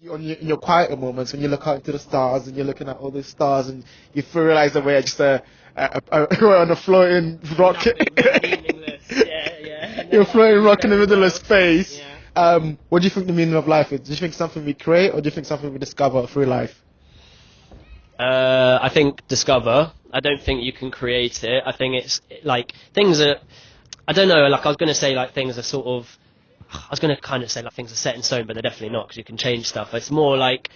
in your quieter moments when you look out into the stars and you're looking at all these stars and you realize that we're just we're on a floating rock. Meaningless. Yeah. You're floating rock in the middle of space. Yeah. What do you think the meaning of life is? Do you think something we create, or do you think something we discover through life? I think discover. I don't think you can create it. I think it's like things are. I don't know. Like I was going to say, like things are sort of. I was going to kind of say like things are set in stone, but they're definitely not because you can change stuff. It's more like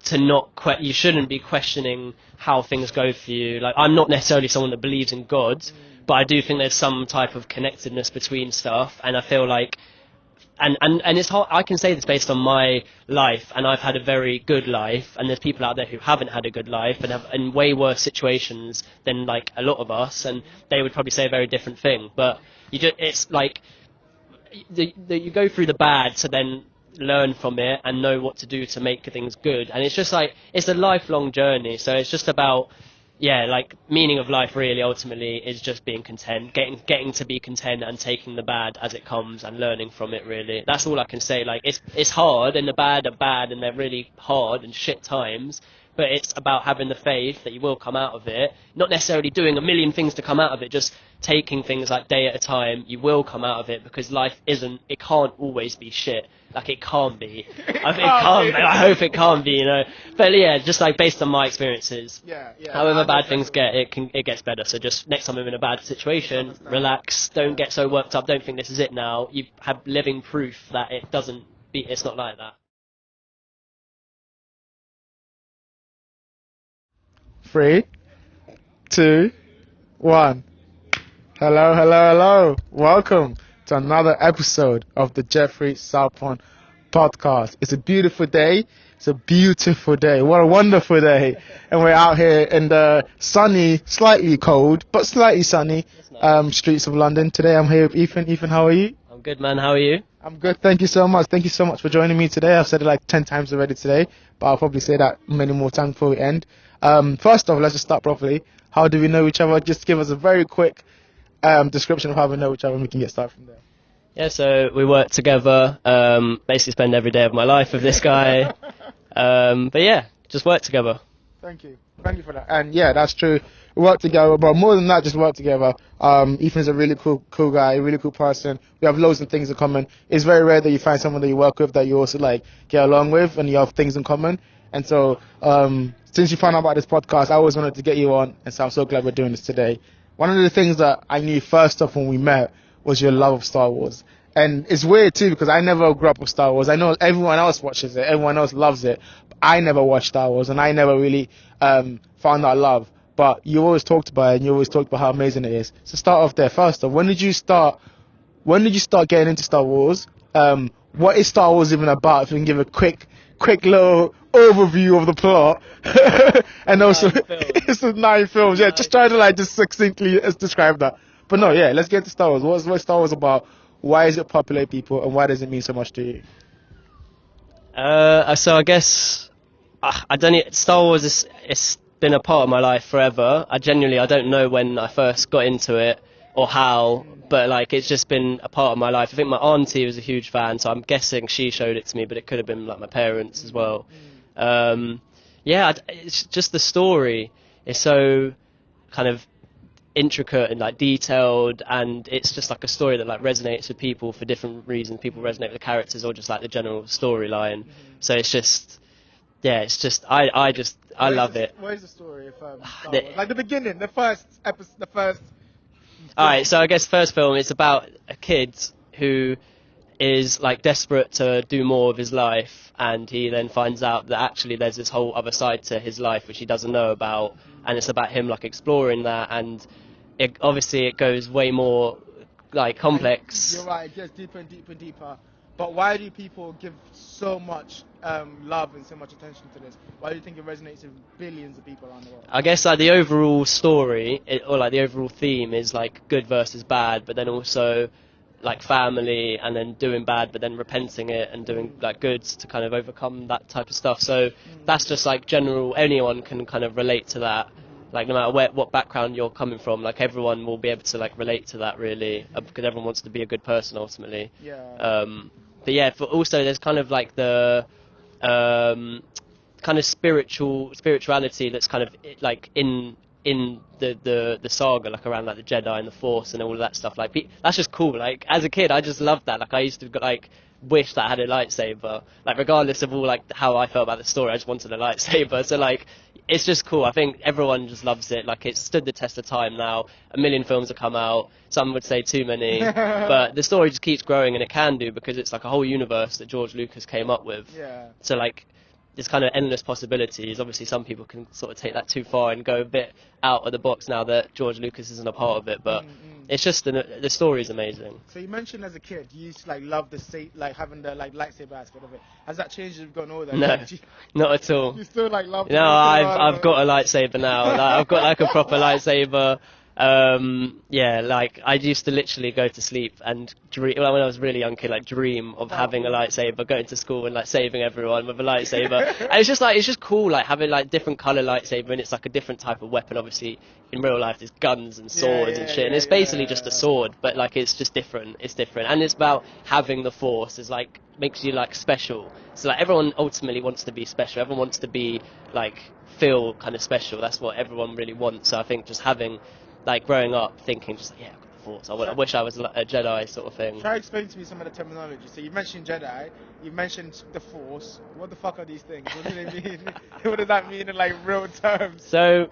to not you shouldn't be questioning how things go for you. Like I'm not necessarily someone that believes in God, but I do think there's some type of connectedness between stuff, and I feel like. And it's hard. I can say this based on my life, and I've had a very good life. And there's people out there who haven't had a good life and have in way worse situations than like a lot of us, and they would probably say a very different thing. But it's like you go through the bad to then learn from it and know what to do to make things good. And it's just like it's a lifelong journey. So it's just about. Yeah, like meaning of life really ultimately is just being content, getting to be content and taking the bad as it comes and learning from it really. That's all I can say. Like it's hard and the bad are bad and they're really hard and shit times, but it's about having the faith that you will come out of it, not necessarily doing a million things to come out of it, just taking things like day at a time. You will come out of it because life it can't always be shit. Like it can't be. I hope it can't be, you know. But yeah, just like based on my experiences, however bad things get, it gets better. So just next time I'm in a bad situation, relax, don't get so worked up, don't think this is it now. You have living proof that it's not like that. 3, 2, 1. Hello. Welcome to another episode of the Jeoffrey Sarpong podcast. It's a beautiful day. What a wonderful day. And we're out here in the sunny, slightly cold, but slightly sunny streets of London. Today I'm here with Ethan. Ethan, how are you? I'm good, man. How are you? I'm good. Thank you so much. Thank you so much for joining me today. I've said it like 10 times already today, but I'll probably say that many more times before we end. First off, let's just start properly. How do we know each other? Just give us a very quick description of how we know each other and we can get started from there. Yeah, so we work together, basically spend every day of my life with this guy. But yeah, just work together. Thank you for that. And yeah, that's true. We work together, but more than that, just work together. Ethan's a really cool guy, a really cool person. We have loads of things in common. It's very rare that you find someone that you work with that you also like get along with and you have things in common. And so, since you found out about this podcast, I always wanted to get you on, and so I'm so glad we're doing this today. One of the things that I knew first off when we met was your love of Star Wars. And it's weird too because I never grew up with Star Wars. I know everyone else watches it, everyone else loves it, but I never watched Star Wars and I never really found that love. But you always talked about it and you always talked about how amazing it is. So start off there. First off, when did you start getting into Star Wars? What is Star Wars even about? If you can give a quick little overview of the plot. And also it's 9 films. Yeah, just try to just succinctly describe that. But no, yeah, let's get into Star Wars. What's Star Wars about? Why is it popular, people, and why does it mean so much to you? So I guess I don't know. Star Wars it's been a part of my life forever. I don't know when I first got into it or how, but like it's just been a part of my life. I think my auntie was a huge fan, so I'm guessing she showed it to me, but it could have been like my parents as well. Yeah, it's just the story is so kind of intricate and like detailed, and it's just like a story that like resonates with people for different reasons. People resonate with the characters or just like the general storyline. So it's just I love it. Where's the story of Star Wars? Like the beginning, the first episode, Alright, so I guess first film is about a kid who is like desperate to do more of his life, and he then finds out that actually there's this whole other side to his life which he doesn't know about, and it's about him like exploring that, and it goes way more like complex. You're right, it gets deeper and deeper and deeper. But why do people give so much love and so much attention to this? Why do you think it resonates with billions of people around the world? I guess like the overall story or like the overall theme is like good versus bad, but then also like family, and then doing bad but then repenting it and doing like good to kind of overcome that type of stuff. So that's just like general, anyone can kind of relate to that, like no matter what background you're coming from, like everyone will be able to like relate to that really, because everyone wants to be a good person ultimately. But yeah, also there's kind of like the kind of spirituality that's kind of like in the saga, like around like the Jedi and the Force and all of that stuff. Like that's just cool. Like as a kid, I just loved that. Like I used to like wish that I had a lightsaber. Like regardless of all like how I felt about the story, I just wanted a lightsaber. So like it's just cool. I think everyone just loves it. Like it's stood the test of time now. A million films have come out. Some would say too many, but the story just keeps growing, and it can do because it's like a whole universe that George Lucas came up with. Yeah. So like there's kind of endless possibilities. Obviously, some people can sort of take that too far and go a bit out of the box now that George Lucas isn't a part of it. But it's just the story is amazing. So you mentioned as a kid you used to like love like having the like lightsaber aspect of it. Has that changed as you've gotten older? No, not at all. You still like love? No, I've got a lightsaber now. Like, I've got like a proper lightsaber. Yeah, like I used to literally go to sleep and dream, well, when I was a really young kid, like dream of having a lightsaber, going to school and like saving everyone with a lightsaber. And it's just cool, like having like different color lightsaber, and it's like a different type of weapon. Obviously, in real life, there's guns and swords and shit, and it's basically just a sword, but like it's just different. It's different, and it's about having the Force. Is like makes you like special. So like everyone ultimately wants to be special. Everyone wants to be like feel kind of special. That's what everyone really wants. So I think just having like growing up thinking just like, yeah, I've got the Force. I wish I was a Jedi sort of thing. Try to explain to me some of the terminology. So you mentioned Jedi, you mentioned the Force. What the fuck are these things? What do they mean? What does that mean in like real terms? So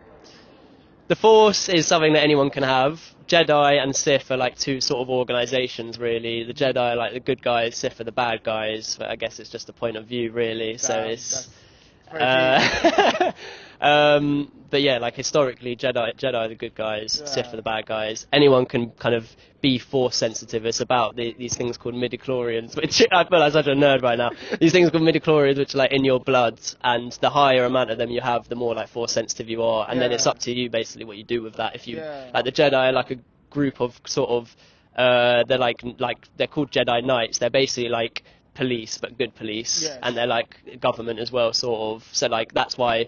the Force is something that anyone can have. Jedi and Sith are like two sort of organisations really. The Jedi are like the good guys, Sith are the bad guys. But I guess it's just a point of view really. So it's but yeah, like historically, Jedi are the good guys, Sith are the bad guys. Anyone can kind of be Force sensitive. It's about these things called midichlorians, which I feel like such a nerd right now. These things called midichlorians, which are like in your blood, and the higher amount of them you have, the more like Force sensitive you are. And then it's up to you basically what you do with that. If you like the Jedi are like a group of sort of they're like they're called Jedi Knights. They're basically like police, but good police, and they're like government as well, sort of. So like that's why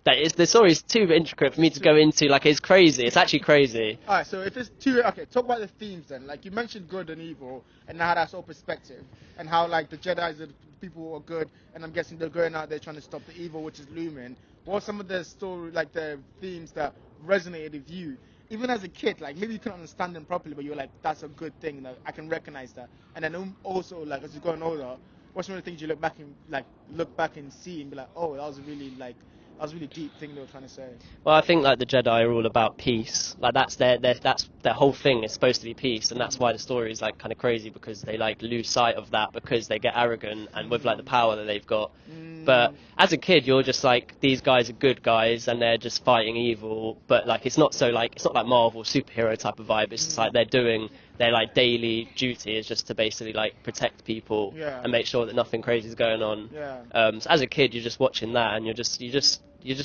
the story is too intricate for me to go into. Like it's crazy. It's actually crazy. Alright, so if it's too talk about the themes then. Like you mentioned good and evil, and how that's all perspective, and how like the Jedi's are the people who are good, and I'm guessing they're going out there trying to stop the evil, which is looming. What are some of the story, like the themes that resonated with you? Even as a kid, like maybe you couldn't understand them properly, but you're like, that's a good thing. Like, I can recognize that. And then also, like as you're going older, what's some of the things you look back and see and be like, oh, that was a really deep thing they were trying to say. Well, I think like the Jedi are all about peace. Like that's their whole thing. It's supposed to be peace, and that's why the story is like kind of crazy because they like lose sight of that because they get arrogant and with like the power that they've got. But as a kid, you're just like these guys are good guys and they're just fighting evil. But like it's not like Marvel superhero type of vibe. It's just like they're doing their like daily duty is just to basically like protect people and make sure that nothing crazy is going on. So as a kid, you're just watching that and you just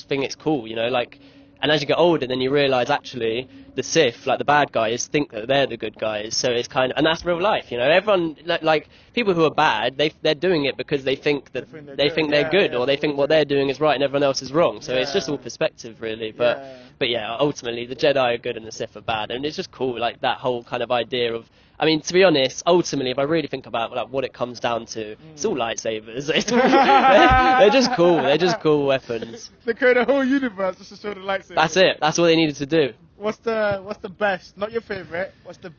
think it's cool, you know, like. And as you get older, then you realise actually the Sith, like the bad guys, think that they're the good guys. So it's kind of, and that's real life, you know. Everyone, like people who are bad, they're doing it because they think that they're good, or they think what they're doing is right and everyone else is wrong. So it's just all perspective, really. But yeah, ultimately the Jedi are good and the Sith are bad, and it's just cool, like that whole kind of idea of. I mean, to be honest, ultimately, if I really think about like what it comes down to, it's all lightsabers. They're just cool. They're just cool weapons. They create a whole universe just to show the lightsabers. That's it. That's what they needed to do. What's the best? Not your favorite. What's the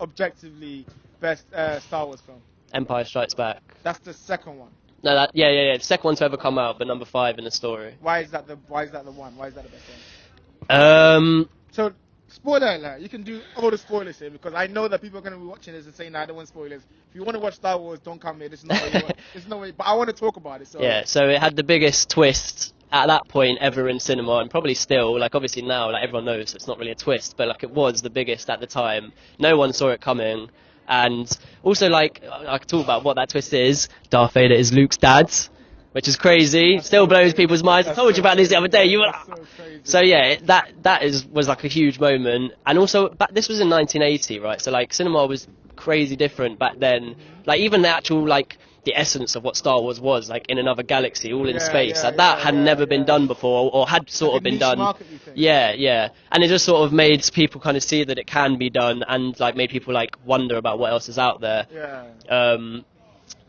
objectively best Star Wars film? Empire Strikes Back. That's the second one. No, yeah. The second one to ever come out, but number 5 in the story. Why is that the one? Why is that the best one? So. Spoiler alert, you can do all the spoilers here because I know that people are going to be watching this and saying, nah, I don't want spoilers. If you want to watch Star Wars, don't come here. This is not what you want. There's no way. But I want to talk about it. So. Yeah, so it had the biggest twist at that point ever in cinema, and probably still, like obviously now, like everyone knows it's not really a twist, but like it was the biggest at the time. No one saw it coming. And also, like, I could talk about what that twist is. Darth Vader is Luke's dad. Which is crazy, still blows people's minds. I told you about this the other day. You were, so yeah, that was like a huge moment. And also, this was in 1980, right? So like, cinema was crazy different back then. Like even the actual like the essence of what Star Wars was, like in another galaxy, all in space. Like that had never been done before, or had sort of been done. Yeah. And it just sort of made people kind of see that it can be done, and like made people like wonder about what else is out there.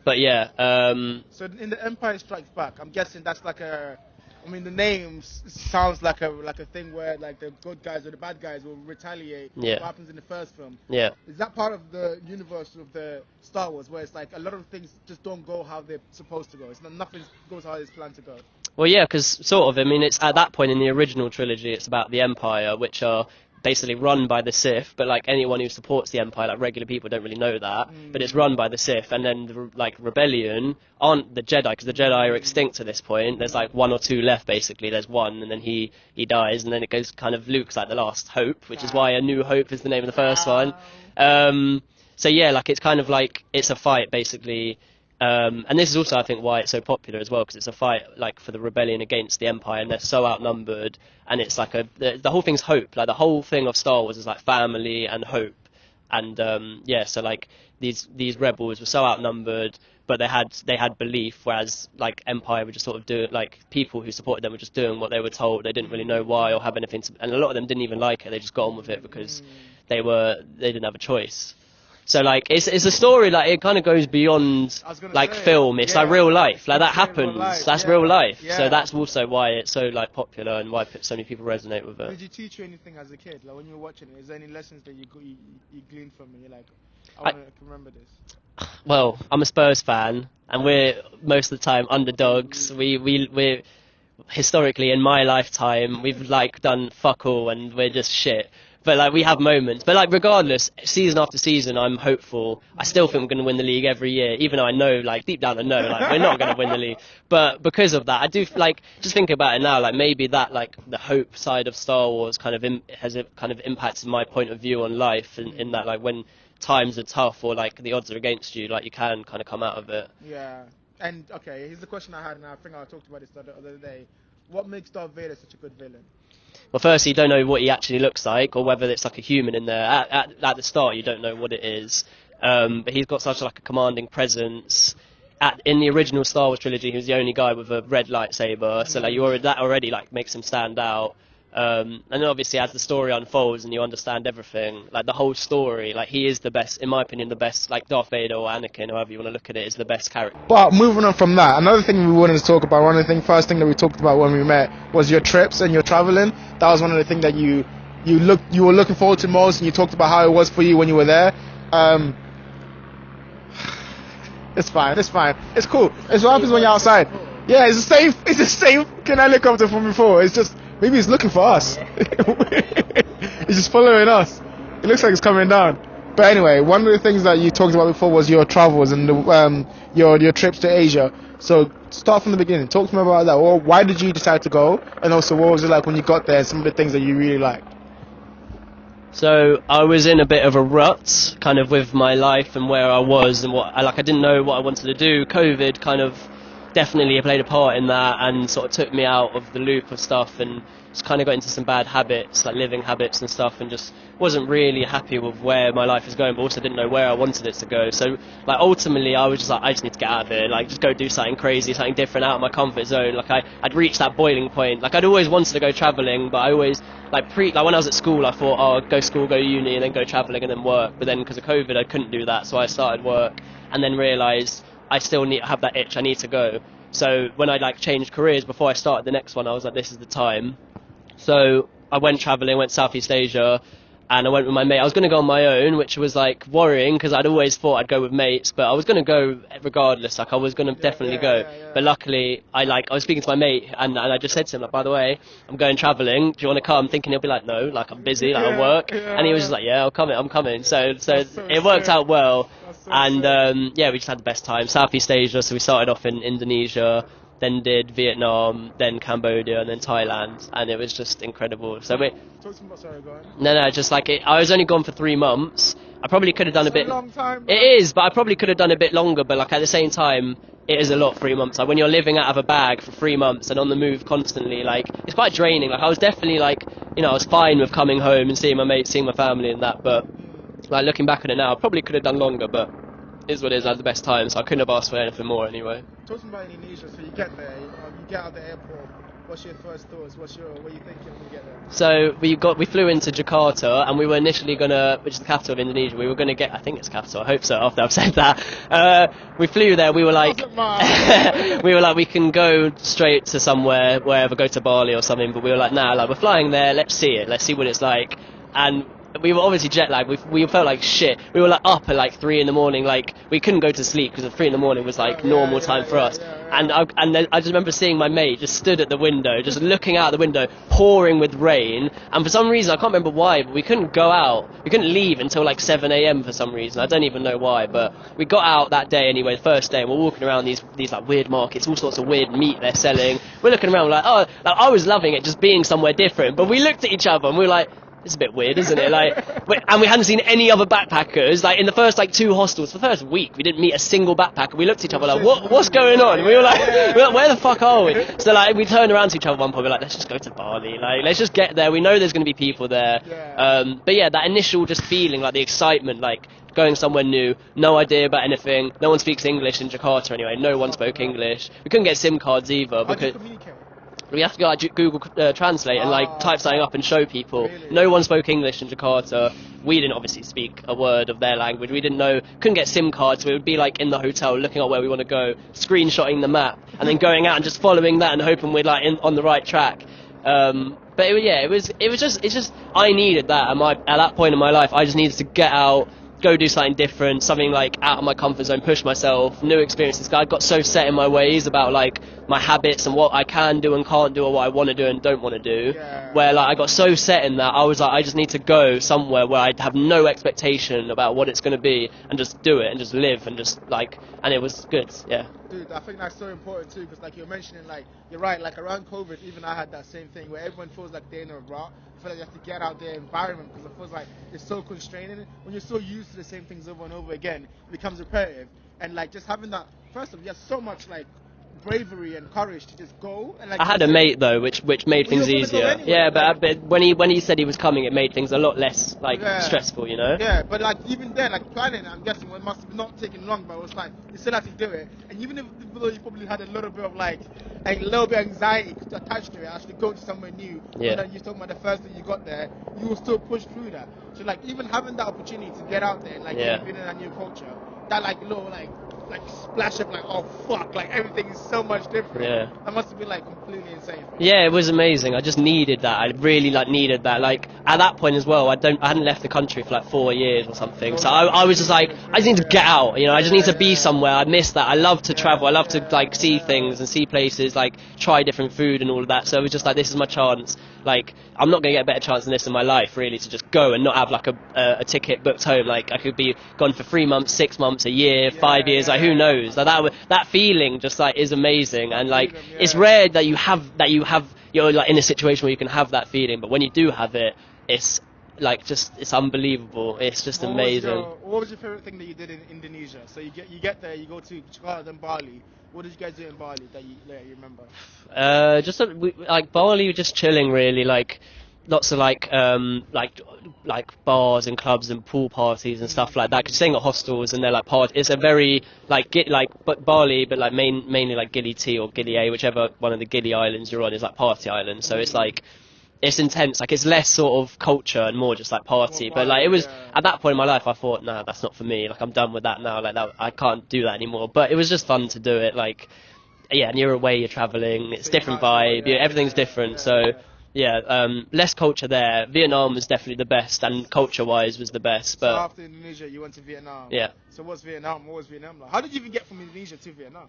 But yeah, So in the Empire Strikes Back, I'm guessing that's like a. I mean, the name sounds like a thing where like the good guys or the bad guys will retaliate. Yeah. What happens in the first film? yeah. Is that part of the universe of the Star Wars, where it's like a lot of things just don't go how they're supposed to go? It's not nothing goes how it's planned to go. Well, yeah, because sort of, I mean, it's at that point in the original trilogy, it's about the Empire, which are basically run by the Sith, but like anyone who supports the Empire, like regular people don't really know that, but it's run by the Sith, and then the like rebellion aren't the Jedi, because the Jedi are extinct at this point. There's like one or two left, basically. There's one, and then he dies, and then it goes kind of Luke's like the last hope, which is why A New Hope is the name of the first one. So yeah, like it's kind of like it's a fight basically. And this is also, I think, why it's so popular as well, because it's a fight like for the rebellion against the Empire, and they're so outnumbered, and it's like the whole thing's hope. Like the whole thing of Star Wars is like family and hope, and yeah, so like these rebels were so outnumbered, but they had belief, whereas like Empire were just sort of doing, like people who supported them were just doing what they were told. They didn't really know why or have anything to, and a lot of them didn't even like it. They just got on with it because they didn't have a choice. So like it's a story like it kind of goes beyond like film. It's like real life. Like that happens. That's real life. Yeah. So that's also why it's so like popular and why so many people resonate with it. Did you teach you anything as a kid? Like when you were watching it, is there any lessons that you gleaned from it? You're like, I can remember this. Well, I'm a Spurs fan, and we're most of the time underdogs. We're historically in my lifetime we've like done fuck all and we're just shit. But like we have moments. But like regardless, season after season, I'm hopeful. I still think we're going to win the league every year, even though I know, like deep down I know, like we're not going to win the league. But because of that, I do like just think about it now. Like maybe that like the hope side of Star Wars kind of has kind of impacted my point of view on life, in that like when times are tough or like the odds are against you, like you can kind of come out of it. Yeah. And okay, here's the question I had, and I think I talked about this the other day. What makes Darth Vader such a good villain? Well, firstly, you don't know what he actually looks like, or whether it's like a human in there. At the start, you don't know what it is. But he's got such like a commanding presence. In the original Star Wars trilogy, he was the only guy with a red lightsaber, so like that already like makes him stand out. And then obviously as the story unfolds and you understand everything, like the whole story, like he is the best, in my opinion, the best, like Darth Vader or Anakin, however you want to look at it, is the best character. But moving on from that, another thing we wanted to talk about, first thing that we talked about when we met was your trips and your traveling. That was one of the things that you were looking forward to most, and you talked about how it was for you when you were there. It's fine. It's cool. It's what happens when you're outside. Yeah, it's the same helicopter from before. It's just, maybe it's looking for us. It's just following us. It looks like it's coming down. But anyway, one of the things that you talked about before was your travels and your trips to Asia. So start from the beginning. Talk to me about that. Well, why did you decide to go? And also, what was it like when you got there and some of the things that you really liked? So I was in a bit of a rut, kind of with my life and where I was and I didn't know what I wanted to do. COVID kind of definitely played a part in that and sort of took me out of the loop of stuff, and just kind of got into some bad habits, like living habits and stuff, and just wasn't really happy with where my life was going, but also didn't know where I wanted it to go. So like ultimately I was just like, I just need to get out of here, like just go do something crazy, something different, out of my comfort zone. Like I'd reached that boiling point. Like I'd always wanted to go travelling, but I always like when I was at school I thought, oh, go school, go uni, and then go travelling and then work. But then because of COVID I couldn't do that, so I started work and then realised I still need to have that itch, I need to go. So when I like changed careers before I started the next one, I was like, this is the time. So I went travelling, went Southeast Asia, and I went with my mate. I was going to go on my own, which was like worrying because I'd always thought I'd go with mates, but I was going to go regardless. Like I was going to definitely go. But luckily, I was speaking to my mate, and I just said to him, like, by the way, I'm going travelling. Do you want to come? Thinking he'll be like, no, like I'm busy, like I work. And he was just like, yeah, I'm coming. So it worked out well. And yeah, we just had the best time. Southeast Asia, so we started off in Indonesia, then did Vietnam, then Cambodia, and then Thailand, and it was just incredible. So just like I was only gone for 3 months. I probably could have done a bit. Long time, it is, but I probably could have done a bit longer. But like at the same time, it is a lot. 3 months. Like when you're living out of a bag for 3 months and on the move constantly, like it's quite draining. Like I was definitely like, I was fine with coming home and seeing my mates, seeing my family, and that. But like looking back on it now, I probably could have done longer. But it is what it is. I had the best time, so I couldn't have asked for anything more anyway. Talking about Indonesia, so you get there, you get out of the airport. what's your first thoughts? What are you thinking when you get there? So we flew into Jakarta, and we were initially which is the capital of Indonesia. We were gonna get, I think it's capital. I hope so. After I've said that, we flew there. We were like, we can go straight to somewhere, wherever, go to Bali or something. But we were like, nah, like we're flying there. Let's see it. Let's see what it's like. And we were obviously jet lagged. We felt like shit. We were like up at like 3 a.m. Like we couldn't go to sleep because 3 a.m. was like normal time for us. And then I just remember seeing my mate just stood at the window, just looking out the window, pouring with rain. And for some reason, I can't remember why, but we couldn't go out. We couldn't leave until like 7 a.m. for some reason. I don't even know why, but we got out that day anyway, the first day. And we're walking around these like weird markets, all sorts of weird meat they're selling. We're looking around like, oh, like, I was loving it just being somewhere different. But we looked at each other and we were like, it's a bit weird, isn't it? And we hadn't seen any other backpackers. Like in the first like 2 hostels, for the first week, we didn't meet a single backpacker. We looked at each other like, what's going on? And we were like, where the fuck are we? So like we turned around to each other at one point. We're like, let's just go to Bali. Like let's just get there. We know there's going to be people there. But yeah, that initial just feeling, like the excitement, like going somewhere new, no idea about anything. No one speaks English in Jakarta anyway. No one spoke English. We couldn't get SIM cards either because we have to go like Google Translate and like type something up and show people. Really? No one spoke English in Jakarta. We didn't obviously speak a word of their language. We didn't know, couldn't get SIM cards. So we would be like in the hotel looking at where we want to go, screenshotting the map, and then going out and just following that and hoping we're like on the right track. But it was just I needed that at that point in my life. I just needed to get out, go do something different, something like out of my comfort zone, push myself, new experiences. I got so set in my ways about like my habits and what I can do and can't do, or what I want to do and don't want to do, where like I got so set in that I was like, I just need to go somewhere where I have no expectation about what it's going to be and just do it and just live and just like, and it was good. Dude, I think that's so important too, because like you're mentioning, like you're right, like around COVID, even I had that same thing where everyone feels like they're in a rut. I feel like you have to get out their environment because it feels like it's so constraining. When you're so used to the same things over and over again, it becomes repetitive. And like just having that, first of all, you have so much like bravery and courage to just go. And, like, I had a mate though, which made things easier. Anyway, but when he said he was coming, it made things a lot less like stressful, you know. Yeah, but like even then, like planning, I'm guessing it must have not taken long, but it was like you still had to do it. And even though you probably had a little bit of like a little bit of anxiety attached to it, actually going to somewhere new. And then you're talking about the first thing you got there, you will still push through that. So like even having that opportunity to get out there, like being in a new culture, that like little like splash of like, oh fuck, like everything is so much different. That must have been like completely insane. Yeah, it was amazing. I just needed that. I really like needed that. Like at that point as well, I hadn't left the country for like 4 years or something. So I was just like, I just need to get out. You know, I just need to be somewhere. I miss that. I love to travel. I love to like see things and see places, like try different food and all of that. So it was just like, this is my chance. Like I'm not going to get a better chance than this in my life, really, to just go and not have like a ticket booked home. Like I could be gone for 3 months, 6 months, a year, 5 years. Like who knows? Like that feeling just like is amazing, and like it's rare that you're like in a situation where you can have that feeling. But when you do have it, it's like it's unbelievable. It's just amazing. What was your favorite thing that you did in Indonesia? So you get there, you go to Jakarta, then Bali. What did you guys do in Bali that you remember? Like Bali, just chilling really, like lots of like bars and clubs and pool parties and stuff like that. Cause staying at hostels and they're like it's a very but Bali, but like mainly like Gili T or Gili A, whichever one of the Gili islands you're on is like party island. So it's like it's intense. Like it's less sort of culture and more just like party. But like it was at that point in my life, I thought, no, that's not for me. Like I'm done with that now. Like that, I can't do that anymore. But it was just fun to do it. Like and you're away, you're traveling. It's different vibe. Everything's different. So. Less culture there. Vietnam was definitely the best, and culture-wise was the best. But so after Indonesia, you went to Vietnam. Yeah. So what's Vietnam? What was Vietnam like? How did you even get from Indonesia to Vietnam?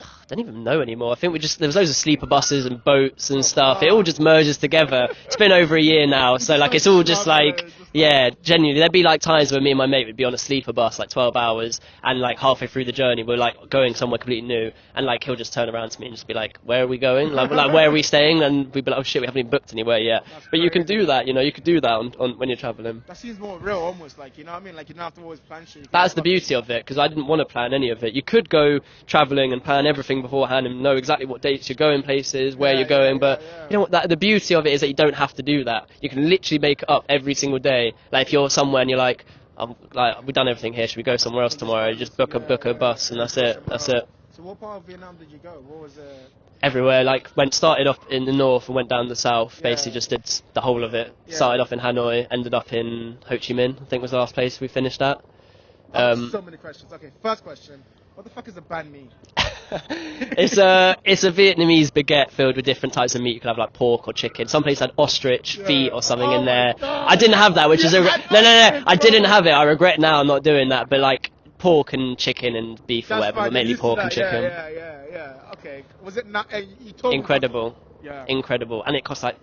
I don't even know anymore. I think there was loads of sleeper buses and boats and stuff. It all just merges together. It's been over a year now, so like it's all just like genuinely. There'd be like times where me and my mate would be on a sleeper bus like 12 hours, and like halfway through the journey we're like going somewhere completely new, and like he'll just turn around to me and just be like, "Where are we going? Like where are we staying?" And we'd be like, "Oh shit, we haven't even booked anywhere yet." But you can do that, you know. You could do that on when you're traveling. That seems more real, almost like, you know what I mean? Like you don't have to always plan shit. That's the beauty of it, because I didn't want to plan any of it. You could go traveling and plan everything beforehand and know exactly what dates you're going places, where you're going, but you know what, the beauty of it is that you don't have to do that. You can literally make it up every single day. Like if you're somewhere and you're like, we've done everything here, should we go somewhere else tomorrow? You just book a bus and that's it. So what part of Vietnam did you go? What was Everywhere, like started off in the north and went down the south. Yeah. Basically, just did the whole of it. Yeah. Started off in Hanoi, ended up in Ho Chi Minh. I think was the last place we finished at. so many questions. Okay, first question. What the fuck is a banh mi? It's a Vietnamese baguette filled with different types of meat. You could have like pork or chicken. Some place had ostrich feet or something in there. I didn't have that, which is a no. I didn't have it. I regret now not doing that. But like pork and chicken and beef or whatever, but mainly pork and chicken. Yeah. Okay. Was it not? You told Incredible. Me yeah. Incredible, and it cost like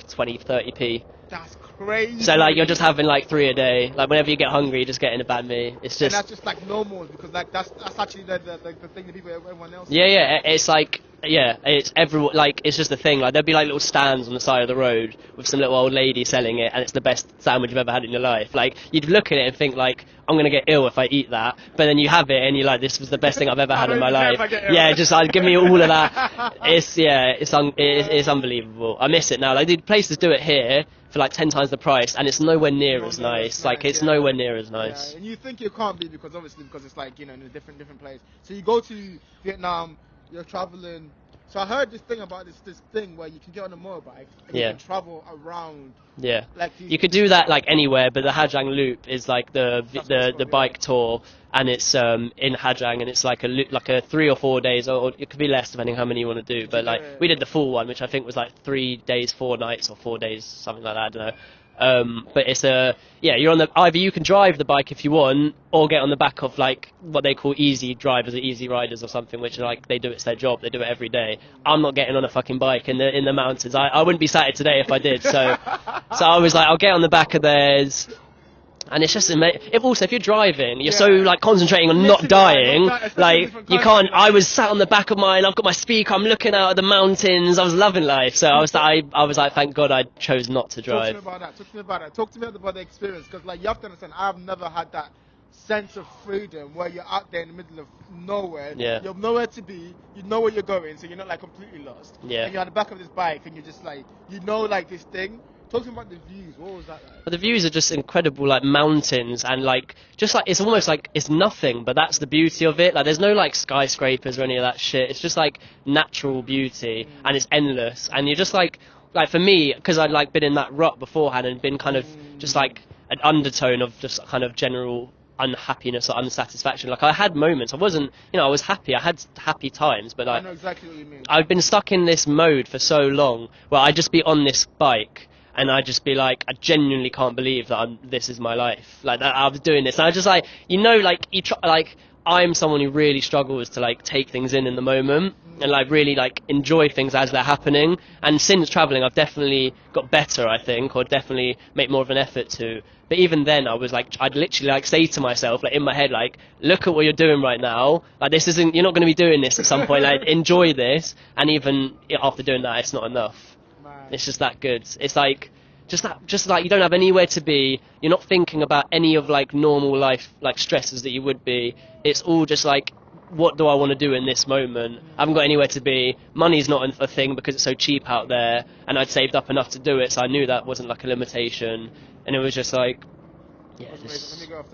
20-30p. That's crazy. So like you're just having like 3 a day. Like whenever you get hungry, you just get in a banh mi. It's just. And that's just like normal because like that's actually the thing that everyone else. Yeah. It's like it's everyone like it's just a thing. Like there'd be like little stands on the side of the road with some little old lady selling it, and it's the best sandwich you've ever had in your life. Like you'd look at it and think like I'm gonna get ill if I eat that, but then you have it and you're like this was the best thing I've ever had in my life. Yeah, just like give me all of that. It's unbelievable. I miss it now. Like the places do it here for like 10 times the price, and it's nowhere near as nice. Like it's nowhere near as nice. Yeah, and you think it can't be because it's like in a different place. So you go to Vietnam, you're traveling. So I heard this thing about this thing where you can get on a motorbike and you can travel around. Yeah. Like you could do that like anywhere, but the Ha Giang Loop is like the bike tour, and it's in Ha Giang, and it's like a 3 or 4 days, or it could be less depending how many you want to do. But like we did the full one, which I think was like 3 days, 4 nights, or 4 days, something like that. I don't know. But it's you're on either you can drive the bike if you want, or get on the back of like what they call easy drivers or easy riders or something, which are like it's their job, they do it every day. I'm not getting on a fucking bike in the mountains. I wouldn't be sat here today if I did. So I was like, I'll get on the back of theirs. And it's just amazing. If you're driving, you're so like concentrating on not dying. Like you can't. I was sat on the back of mine. I've got my speaker. I'm looking out at the mountains. I was loving life. So I was like, thank God I chose not to drive. Talk to me about that. Talk to me about the experience, because like you have to understand, I've never had that sense of freedom where you're out there in the middle of nowhere. Yeah. You have nowhere to be. You know where you're going, so you're not like completely lost. Yeah. And you're on the back of this bike, and you're just like like this thing. Talking about the views, what was that like? But the views are just incredible, like mountains, and like just like it's almost like it's nothing, but that's the beauty of it. Like there's no like skyscrapers or any of that shit. It's just like natural beauty, and it's endless. And you're just like for me, because I'd like been in that rut beforehand and been kind of just like an undertone of just kind of general unhappiness or unsatisfaction. Like I had moments. I wasn't, I was happy. I had happy times, but like I know exactly what you mean. I've been stuck in this mode for so long where I'd just be on this bike. And I'd just be like, I genuinely can't believe that this is my life. Like, that I was doing this. And I just like, I'm someone who really struggles to like take things in the moment and like really like enjoy things as they're happening. And since traveling, I've definitely got better, I think, or definitely make more of an effort to. But even then, I was like, I'd literally like say to myself, like in my head, like, look at what you're doing right now. Like you're not going to be doing this at some point. Like, enjoy this. And even after doing that, it's not enough. It's just that good. It's like just like you don't have anywhere to be. You're not thinking about any of like normal life like stresses that you would be. It's all just like, what do I want to do in this moment? I haven't got anywhere to be. Money's not a thing because it's so cheap out there, and I'd saved up enough to do it, so I knew that wasn't like a limitation. And it was just like, let me go off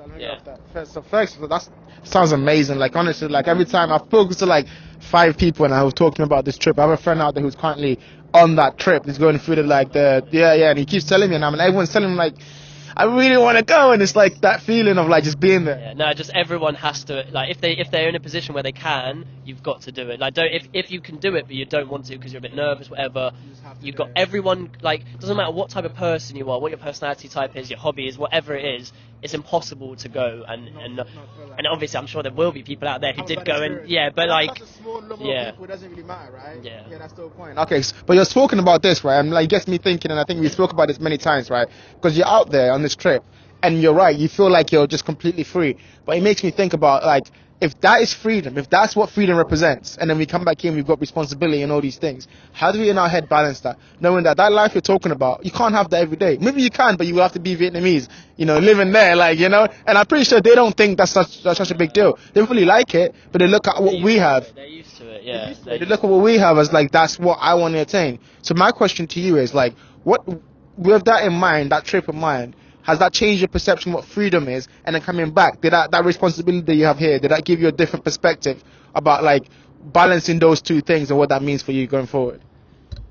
that. So first, that sounds amazing. Like honestly, like every time I've spoken to like 5 people and I was talking about this trip. I have a friend out there who's currently on that trip. He's going through and he keeps telling me, and everyone's telling him like, I really want to go, and it's like that feeling of like just being there. Yeah, no, just everyone has to, like, if they're in a position where they can, you've got to do it. Like, if you can do it but you don't want to because you're a bit nervous, whatever. You've got everyone, like, doesn't matter what type of person you are, what your personality type is, your hobby is, whatever it is. It's impossible to go, and obviously I'm sure there will be people out there who did go, and but like, such a small number of people, it doesn't really matter, right? Yeah, that's the whole point. Okay, but you're talking about this, right? And like, it gets me thinking, and I think we spoke about this many times, right? Because you're out there on this trip, and you're right, you feel like you're just completely free. But it makes me think about like, if that is freedom, if that's what freedom represents, and then we come back here and we've got responsibility and all these things, how do we in our head balance that? Knowing that life you're talking about, you can't have that every day. Maybe you can, but you will have to be Vietnamese, living there, like, and I'm pretty sure they don't think that's such a big deal. They really like it, but they look at what we have. They're used to it, yeah. They look at what we have as like, that's what I want to attain. So my question to you is like, with that in mind, that trip in mind, has that changed your perception of what freedom is? And then coming back, did that responsibility that you have here, did that give you a different perspective about like balancing those two things and what that means for you going forward?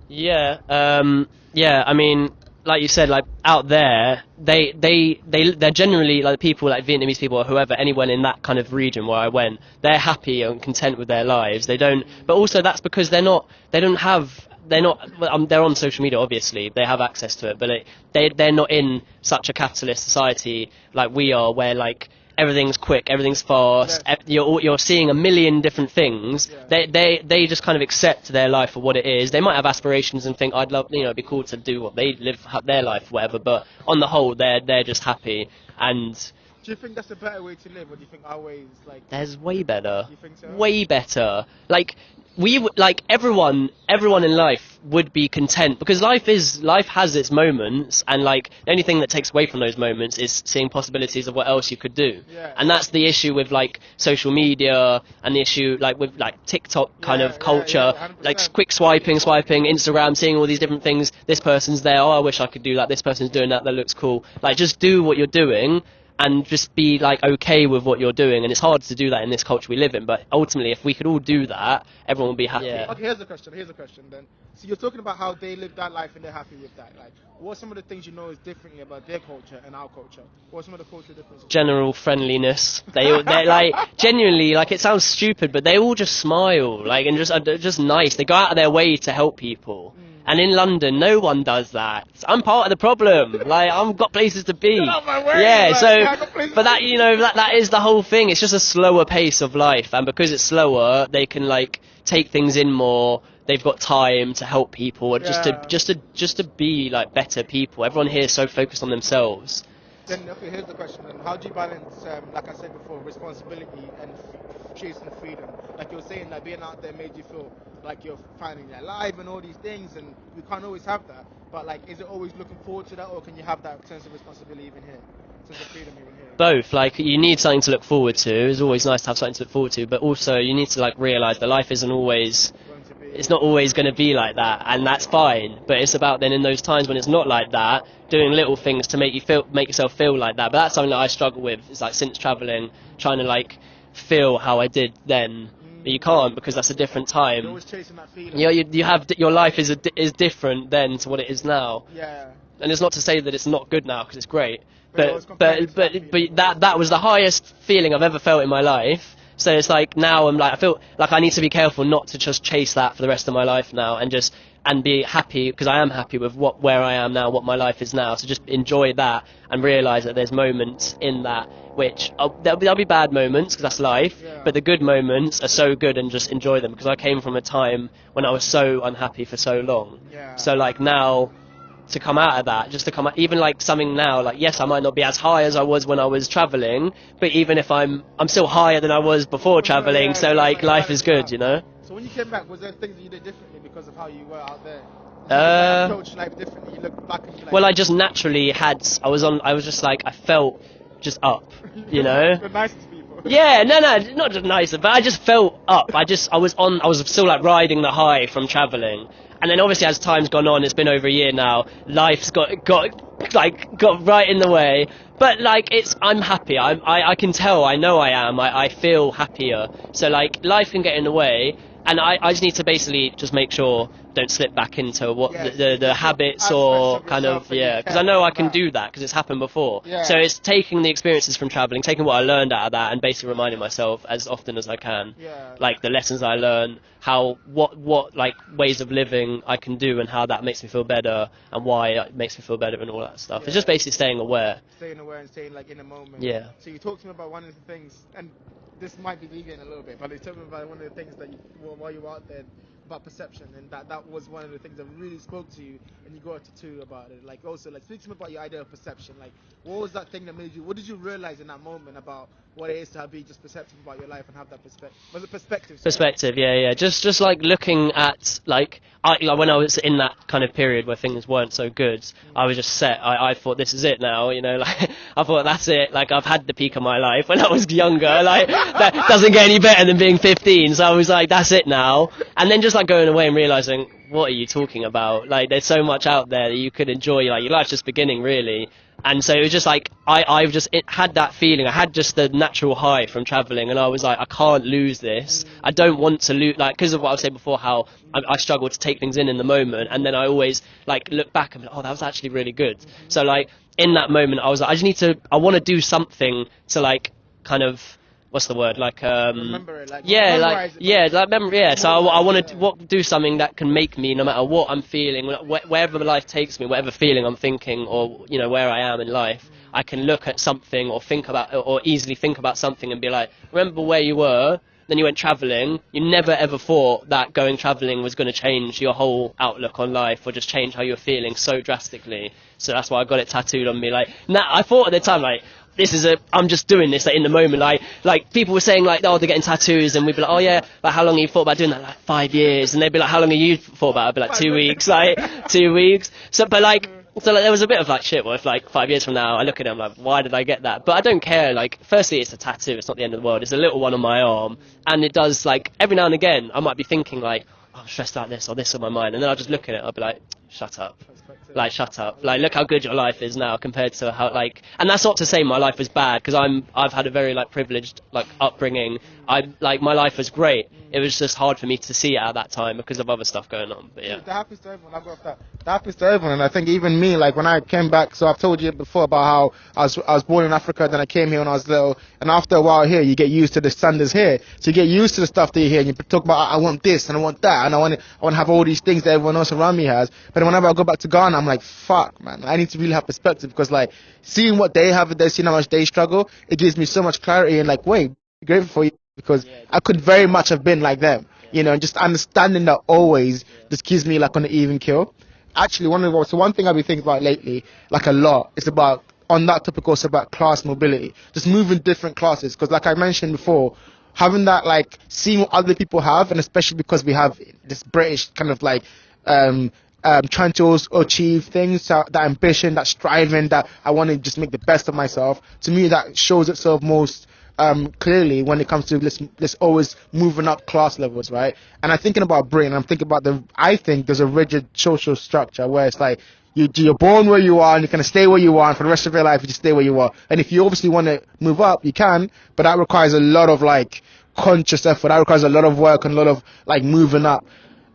Yeah, yeah. I mean, like you said, like out there, they're generally like people, like Vietnamese people or whoever, anyone in that kind of region where I went, they're happy and content with their lives. They don't, but also that's because they're not, they're on social media, obviously, they have access to it, but they're not in such a capitalist society like we are, where like everything's quick, everything's fast, you're seeing a million different things. They just kind of accept their life for what it is. They might have aspirations and think, I'd love, it'd be cool to do what they live, their life, whatever, but on the whole, they're just happy. And do you think that's a better way to live, or do you think our way is like... There's way better. You think so? Way better. Like, everyone in life would be content, because life has its moments, and like the only thing that takes away from those moments is seeing possibilities of what else you could do. And that's the issue with like social media, and the issue like with like TikTok kind of culture, like quick swiping, Instagram, seeing all these different things. This person's there, oh, I wish I could do that. This person's doing that looks cool. Like, just do what you're doing and just be like okay with what you're doing. And it's hard to do that in this culture we live in, but ultimately if we could all do that, everyone would be happy. Okay, here's a question then. So you're talking about how they live that life and they're happy with that. Like, what are some of the things you know is differently about their culture and our culture? What are some of the cultural differences? General friendliness. They're like, genuinely, like, it sounds stupid, but they all just smile, like, and just nice. They go out of their way to help people. And in London, no one does that. I'm part of the problem. Like, I've got places to be. Yeah, so, but that, that is the whole thing. It's just a slower pace of life. And because it's slower, they can, like, take things in more. They've got time to help people, and just to be, like, better people. Everyone here is so focused on themselves. Then, okay, here's the question then. How do you balance, like I said before, responsibility and chasing freedom? Like you're saying, that being out there made you feel like you're finding your life and all these things, and we can't always have that. But like, is it always looking forward to that, or can you have that sense of responsibility even here? Sense of freedom even here? Both. Like, you need something to look forward to. It's always nice to have something to look forward to, but also you need to like realise that life isn't always... It's not always going to be like that, and that's fine. But it's about then in those times when it's not like that, doing little things to make yourself feel like that. But that's something that I struggle with. It's like, since travelling, trying to like feel how I did then. But you can't, because that's a different time. You're always chasing that feeling. You have your life is different then to what it is now. Yeah. And it's not to say that it's not good now, because it's great. But that was the highest feeling I've ever felt in my life. So it's like, now I feel like I need to be careful not to just chase that for the rest of my life now, and be happy, because I am happy with where I am now, what my life is now. So just enjoy that and realise that there's moments in that which there'll be bad moments, because that's life, but the good moments are so good, and just enjoy them, because I came from a time when I was so unhappy for so long. So like now, to come out of that, just to come out, even like something now, like, yes, I might not be as high as I was when I was travelling, but even if I'm still higher than I was before travelling, so like life is good, So when you came back, was there things that you did differently because of how you were out there? Approach life differently. You look back and you're like, well, I just naturally I was just like, I felt just up, The nicest people. Yeah, no, not just nicer, but I just felt up. I was still like riding the high from travelling. And then obviously as time's gone on, it's been over a year now, life's got right in the way. But like, I'm happy. I can tell, I know I am. I feel happier. So like, life can get in the way, and I just need to basically just make sure don't slip back into what the habits or kind of, because I know I can do that, because it's happened before. So it's taking the experiences from travelling, taking what I learned out of that, and basically reminding myself as often as I can, like the lessons I learned, what like ways of living I can do, and how that makes me feel better, and why it makes me feel better, and all that stuff. It's just basically staying aware. Staying aware and staying like in a moment. Yeah. So you talked to me about one of the things, and this might be deviating a little bit, but you told me about one of the things that while you were out there, about perception, and that was one of the things that really spoke to you, and you got to too about it. Like, also, like, speak to me about your idea of perception. Like, what was that thing that made you, what did you realize in that moment about what it is to be just perceptive about your life and have that perspective? Was it perspective? Sorry? Perspective, yeah. Just like looking at, like when I was in that kind of period where things weren't so good, I was just set. I thought, this is it now, like, I thought, that's it. Like, I've had the peak of my life when I was younger. Like, that doesn't get any better than being 15. So I was like, that's it now. And then just like going away and realizing, what are you talking about? Like, there's so much out there that you could enjoy. Like, your life's just beginning, really. And so it was just like, I've just had that feeling. I had just the natural high from traveling, and I was like, I can't lose this. I don't want to lose, like, because of what I was saying before, how I struggle to take things in the moment, and then I always like look back and be like, oh, that was actually really good. So like in that moment, I was like, I want to do something to like kind of, what's the word, like Remember it, like, yeah, memorize like it. yeah, like memory, yeah. So I want to do something that can make me, no matter what I'm feeling, wherever life takes me, whatever feeling I'm thinking, or where I am in life, I can look at something or think about, or easily think about something and be like, remember where you were. Then you went travelling. You never ever thought that going travelling was going to change your whole outlook on life, or just change how you're feeling so drastically. So that's why I got it tattooed on me. Like, I thought at the time, like, I'm just doing this, like, in the moment. Like people were saying, like, oh, they're getting tattoos, and we'd be like, oh yeah, like, how long have you thought about doing that? Like 5 years. And they'd be like, how long have you thought about it? I'd be like, 2 weeks, like 2 weeks. So there was a bit of like, shit, well, if like 5 years from now I look at it, I'm like, why did I get that? But I don't care. Like, firstly, it's a tattoo, it's not the end of the world. It's a little one on my arm, and it does, like, every now and again I might be thinking like, oh, I'm stressed out this or this on my mind, and then I'll just look at it, I'll be like, shut up. Like, shut up. Like, look how good your life is now compared to how, like, and that's not to say my life was bad, because I've had a very, like, privileged, like, upbringing. My life was great. It was just hard for me to see it at that time because of other stuff going on. But yeah. That happens to everyone. I've got that. That happens to everyone, and I think even me, like, when I came back, so I've told you before about how I was born in Africa, then I came here when I was little, and after a while here, you get used to the standards here. So you get used to the stuff that you hear, and you talk about, I want this, and I want that, and I want to have all these things that everyone else around me has. But whenever I go back to Ghana, I'm like, fuck, man, I need to really have perspective, because, like, seeing what they have, seeing how much they struggle, it gives me so much clarity, and, like, wait, grateful for you, because I could very much have been like them. And just understanding that always just keeps me, like, on the even kill. Actually, one thing I've been thinking about lately, like, a lot, is about, on that topic, also about class mobility. Just moving different classes, because, like I mentioned before, having that, like, seeing what other people have, and especially because we have this British kind of, like, trying to also achieve things, that ambition, that striving, that I want to just make the best of myself. To me, that shows itself most clearly when it comes to this always moving up class levels, right? And I'm thinking about Britain. I'm thinking about I think there's a rigid social structure where it's like you're born where you are, and you're gonna stay where you are, and for the rest of your life you just stay where you are. And if you obviously want to move up, you can, but that requires a lot of, like, conscious effort. That requires a lot of work and a lot of, like, moving up.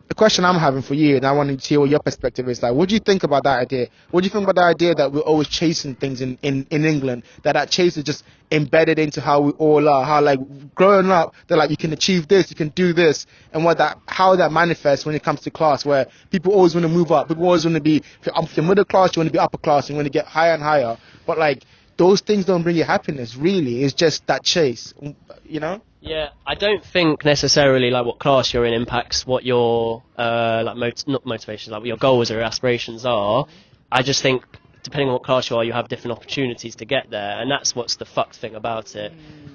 The question I'm having for you, and I want to hear what your perspective is, like, what do you think about that idea? What do you think about the idea that we're always chasing things in England, that chase is just embedded into how we all are, how, like, growing up, they're like, you can achieve this, you can do this, and how that manifests when it comes to class, where people always want to move up, people always want to be, if you're middle class, you want to be upper class, you want to get higher and higher, but, like, those things don't bring you happiness, really. It's just that chase, Yeah, I don't think necessarily, like, what class you're in impacts what your not motivations, like what your goals or your aspirations are. I just think depending on what class you are, you have different opportunities to get there, and that's what's the fucked thing about it.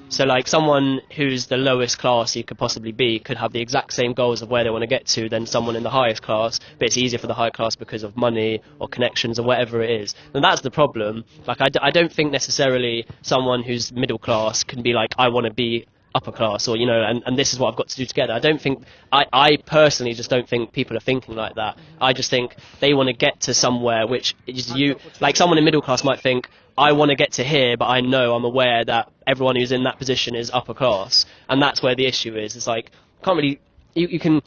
So, like, someone who's the lowest class you could possibly be could have the exact same goals of where they want to get to than someone in the highest class, but it's easier for the high class because of money or connections or whatever it is. And that's the problem. Like, I don't think necessarily someone who's middle class can be like, I want to be upper class, or and this is what I've got to do together. I don't think I personally just don't think people are thinking like that. I just think they want to get to somewhere which is like someone in middle class might think, I want to get to here, but I'm aware that everyone who's in that position is upper class, and that's where the issue is. It's like, can't really, you can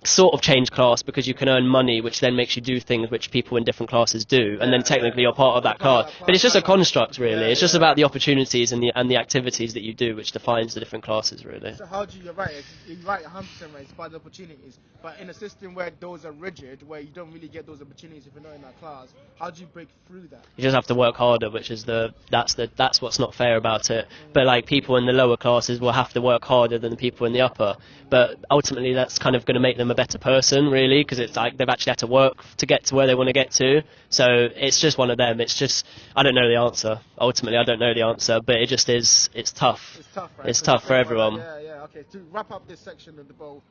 sort of change class because you can earn money, which then makes you do things which people in different classes do, and then technically you're part of that class. But it's just a construct, really. It's just about the opportunities and the activities that you do, which defines the different classes, really. So you're right, 100% right, it's about the opportunities. But in a system where those are rigid, where you don't really get those opportunities if you're not in that class, how do you break through that? You just have to work harder, which is that's what's not fair about it. But, like, people in the lower classes will have to work harder than the people in the upper. But ultimately, that's kind of going to make them a better person, really, because it's like they've actually had to work to get to where they want to get to. So it's just one of them. It's just, I don't know the answer. Ultimately, I don't know the answer, but it just is. It's tough. It's tough, right? It's tough for everyone. Yeah. Okay. To wrap up this section of the bowl.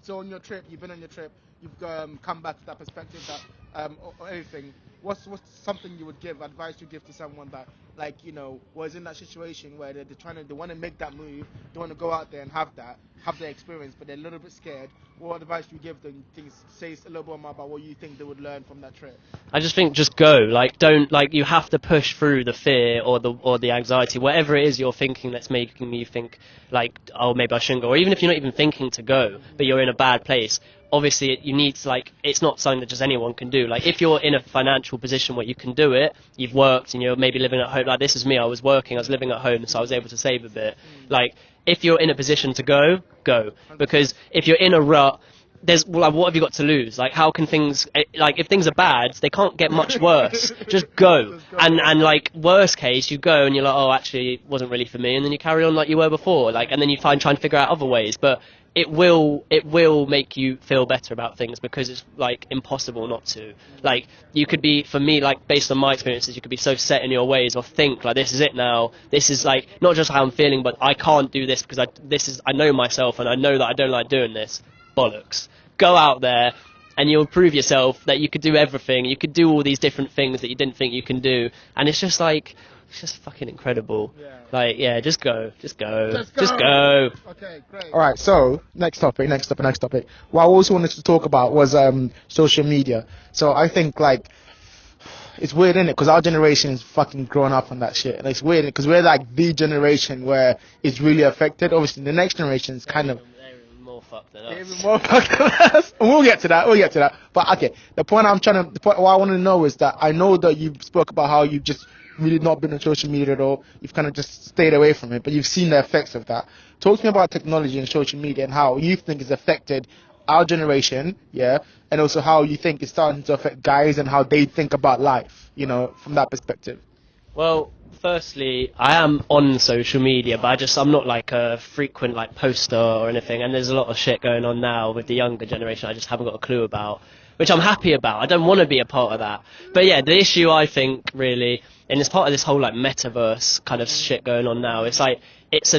So on your trip, you've been on your trip. You've come back to that perspective or anything, what's something you would give advice you give to someone that like was in that situation where they want to make that move, they want to go out there and have the experience, but they're a little bit scared. What advice do you give them? Things say a little bit more about what you think they would learn from that trip. I just think just go. Like don't like you have to push through the fear or the anxiety, whatever it is you're thinking that's making you think like, oh, maybe I shouldn't go, or even if you're not even thinking to go, but you're in a bad place. Obviously, you need to like. It's not something that just anyone can do. Like if you're in a financial position where you can do it, you've worked and you're maybe living at home. Like this is me. I was working. I was living at home, so I was able to save a bit. Like if you're in a position to go, go. Because if you're in a rut, there's like, what have you got to lose? Like, how can things like if things are bad, they can't get much worse. Just go. And like worst case, you go and you're like, oh, actually, it wasn't really for me, and then you carry on like you were before. Like, and then you try and figure out other ways, but. It will make you feel better about things because it's like impossible not to. Like you could be, for me, like based on my experiences, you could be so set in your ways or think like this is it now. This is like not just how I'm feeling, but I can't do this because I know myself and I know that I don't like doing this. Bollocks. Go out there and you'll prove yourself that you could do everything. You could do all these different things that you didn't think you can do, and it's just like. It's just fucking incredible. Yeah. Like, yeah, just go. Just go. Okay, great. All right, so next topic. What I also wanted to talk about was social media. So I think, like, it's weird, isn't it? Because our generation is fucking grown up on that shit. And it's weird because we're, like, the generation where it's really affected. Obviously, the next generation is kind of... They're even more fucked than us. They're even more fucked than us. We'll get to that. But, okay, what I want to know is that I know that you spoke about how you just... really not been on social media at all. You've kind of just stayed away from it, but you've seen the effects of that. Talk to me about technology and social media and how you think it's affected our generation, yeah, and also how you think it's starting to affect guys and how they think about life, from that perspective. Well, firstly, I am on social media, but I'm not like a frequent like poster or anything, and there's a lot of shit going on now with the younger generation I just haven't got a clue about, which I'm happy about. I don't want to be a part of that. But yeah, the issue I think really, and it's part of this whole like metaverse kind of shit going on now, it's like it's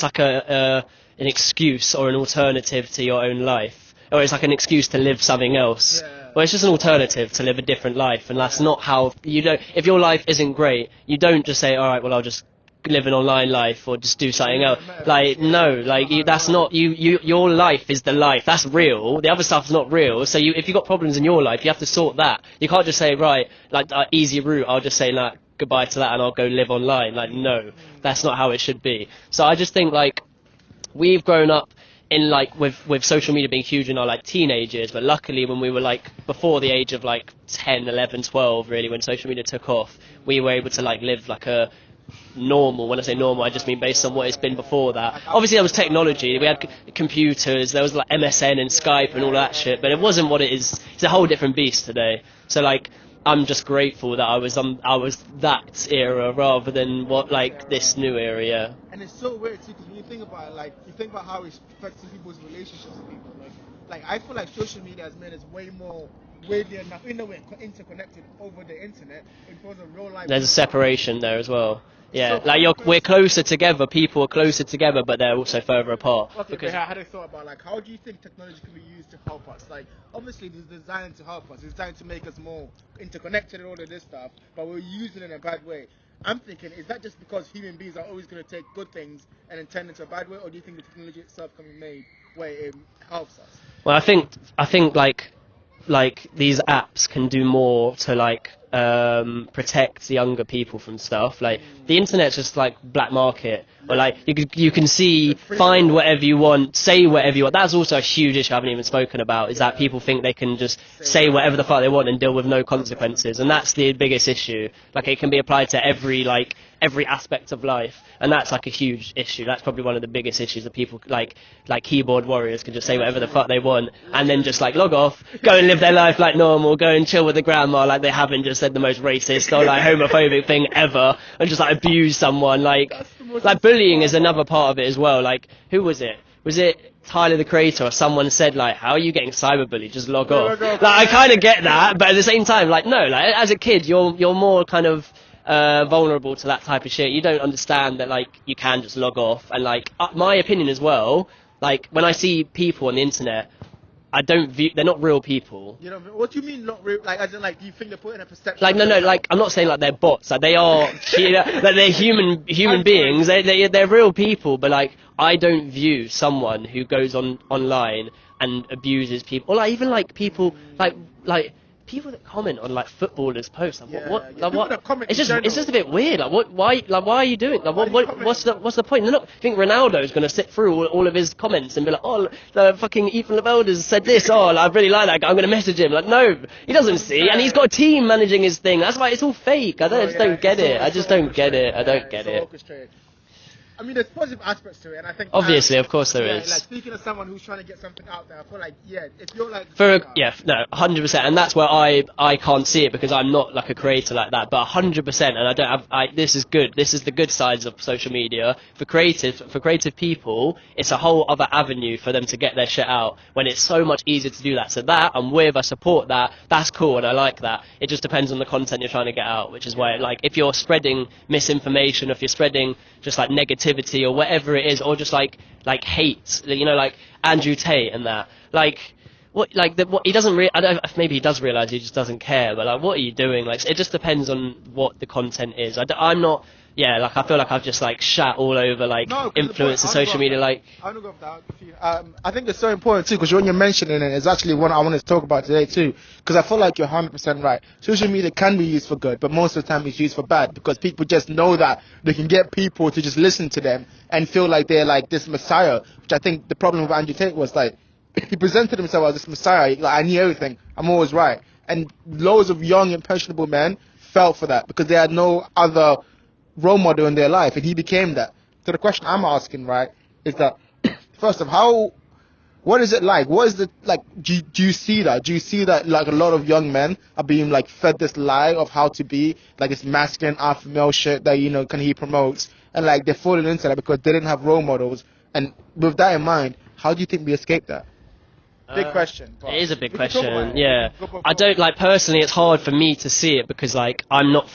like an excuse or an alternative to your own life, or it's like an excuse to live something else. Yeah. Well, it's just an alternative to live a different life, and that's not how you don't. If your life isn't great, you don't just say, all right, well, I'll just live an online life or just do something else. Like no, like that's not you. Your life is the life. That's real. The other stuff's not real. So if you've got problems in your life, you have to sort that. You can't just say, right, like easy route. I'll just say like goodbye to that and I'll go live online. Like no, that's not how it should be. So I just think like we've grown up in like with social media being huge in our like teenage years, but luckily when we were like before the age of like 10, 11, 12 really, when social media took off, we were able to like live like a normal. When I say normal, I just mean based on what it's been before that. Obviously there was technology, we had computers, there was like MSN and Skype and all that shit, but it wasn't what it is. It's a whole different beast today. So like I'm just grateful that I was that era rather than what like this new era. Yeah. And it's so weird too, because when you think about it, like you think about how it's affecting people's relationships with people. Like I feel like social media has made us way more weirdly enough, in a way, interconnected over the internet in terms of real life. There's a separation there as well. Yeah, so like we're closer together. People are closer together, but they're also further apart. Okay, because I had a thought about like how do you think technology can be used to help us? Like obviously it's designed to help us. It's designed to make us more interconnected and all of this stuff, but we're using it in a bad way. I'm thinking, is that just because human beings are always going to take good things and then turn into a bad way, or do you think the technology itself can be made where it helps us? Well, I think like these apps can do more to like protect younger people from stuff. Like the internet's just like black market, or like you can find whatever you want, say whatever you want. That's also a huge issue I haven't even spoken about, is that people think they can just say whatever the fuck they want and deal with no consequences, and that's the biggest issue. Like it can be applied to every aspect of life, and that's like a huge issue. That's probably one of the biggest issues, that people like keyboard warriors can just say whatever the fuck they want and then just like log off, go and live their life like normal, go and chill with the grandma like they haven't just said the most racist or like homophobic thing ever, and just like abuse someone. Like bullying is another part of it as well. Like who was it Tyler the Creator or someone said like, how are you getting cyberbullied, just log off. Like I kind of get that, but at the same time like no, like as a kid you're more kind of vulnerable to that type of shit. You don't understand that like you can just log off. And like my opinion as well, like when I see people on the internet, I don't view, they're not real people. You know, what do you mean not real? Like, as in, like, do you think they're putting a perception? Like, no, like, I'm not saying like they're bots. Like, they are, like, they're human beings. They're real people. But like, I don't view someone who goes online and abuses people, or like even like people like people that comment on like footballers' posts. Like, it's just a bit weird. Like, why are you doing? Like, what's the point? Look, I think Ronaldo's gonna sit through all of his comments and be like, oh, the fucking Ethan Lavelda's said this. Oh, I really like that guy. I'm gonna message him. Like, no, he doesn't see, and he's got a team managing his thing. That's why it's all fake. I just don't get it. I don't get it. I mean, there's positive aspects to it, and I think obviously, of course, there is. Like, speaking of someone who's trying to get something out there, I feel like, if you're like 100%, and that's where I can't see it because I'm not like a creator like that. But 100%, and I don't have. This is good. This is the good sides of social media for creative people. It's a whole other avenue for them to get their shit out when it's so much easier to do that. So that I support that. That's cool, and I like that. It just depends on the content you're trying to get out, which is why, like, if you're spreading misinformation, if you're spreading just like negativity or whatever it is, or just like hate, you know, like Andrew Tate and that, like what he doesn't I don't know, maybe he does realise, he just doesn't care, but like, what are you doing? Like, it just depends on what the content is. I'm not. Yeah, like, I feel like I've just like shat all over like influence of social media. Like, I don't go with that. I think it's so important too, because when you're mentioning it, it's actually one I wanted to talk about today too. Because I feel like you're 100% right. Social media can be used for good, but most of the time it's used for bad, because people just know that they can get people to just listen to them and feel like they're like this messiah. Which I think the problem with Andrew Tate was, like, he presented himself as this messiah. Like, I knew everything. I'm always right. And loads of young impressionable men fell for that because they had no other role model in their life, and he became that. So the question I'm asking, right, is that first of what is it like? What is the like? Do you see that? Do you see that like a lot of young men are being like fed this lie of how to be, like this masculine alpha male shit that, you know, he promotes, and like they're falling into that because they didn't have role models. And with that in mind, how do you think we escape that? Big question. It is a big question, yeah. I don't, like, personally, it's hard for me to see it because, like, I'm not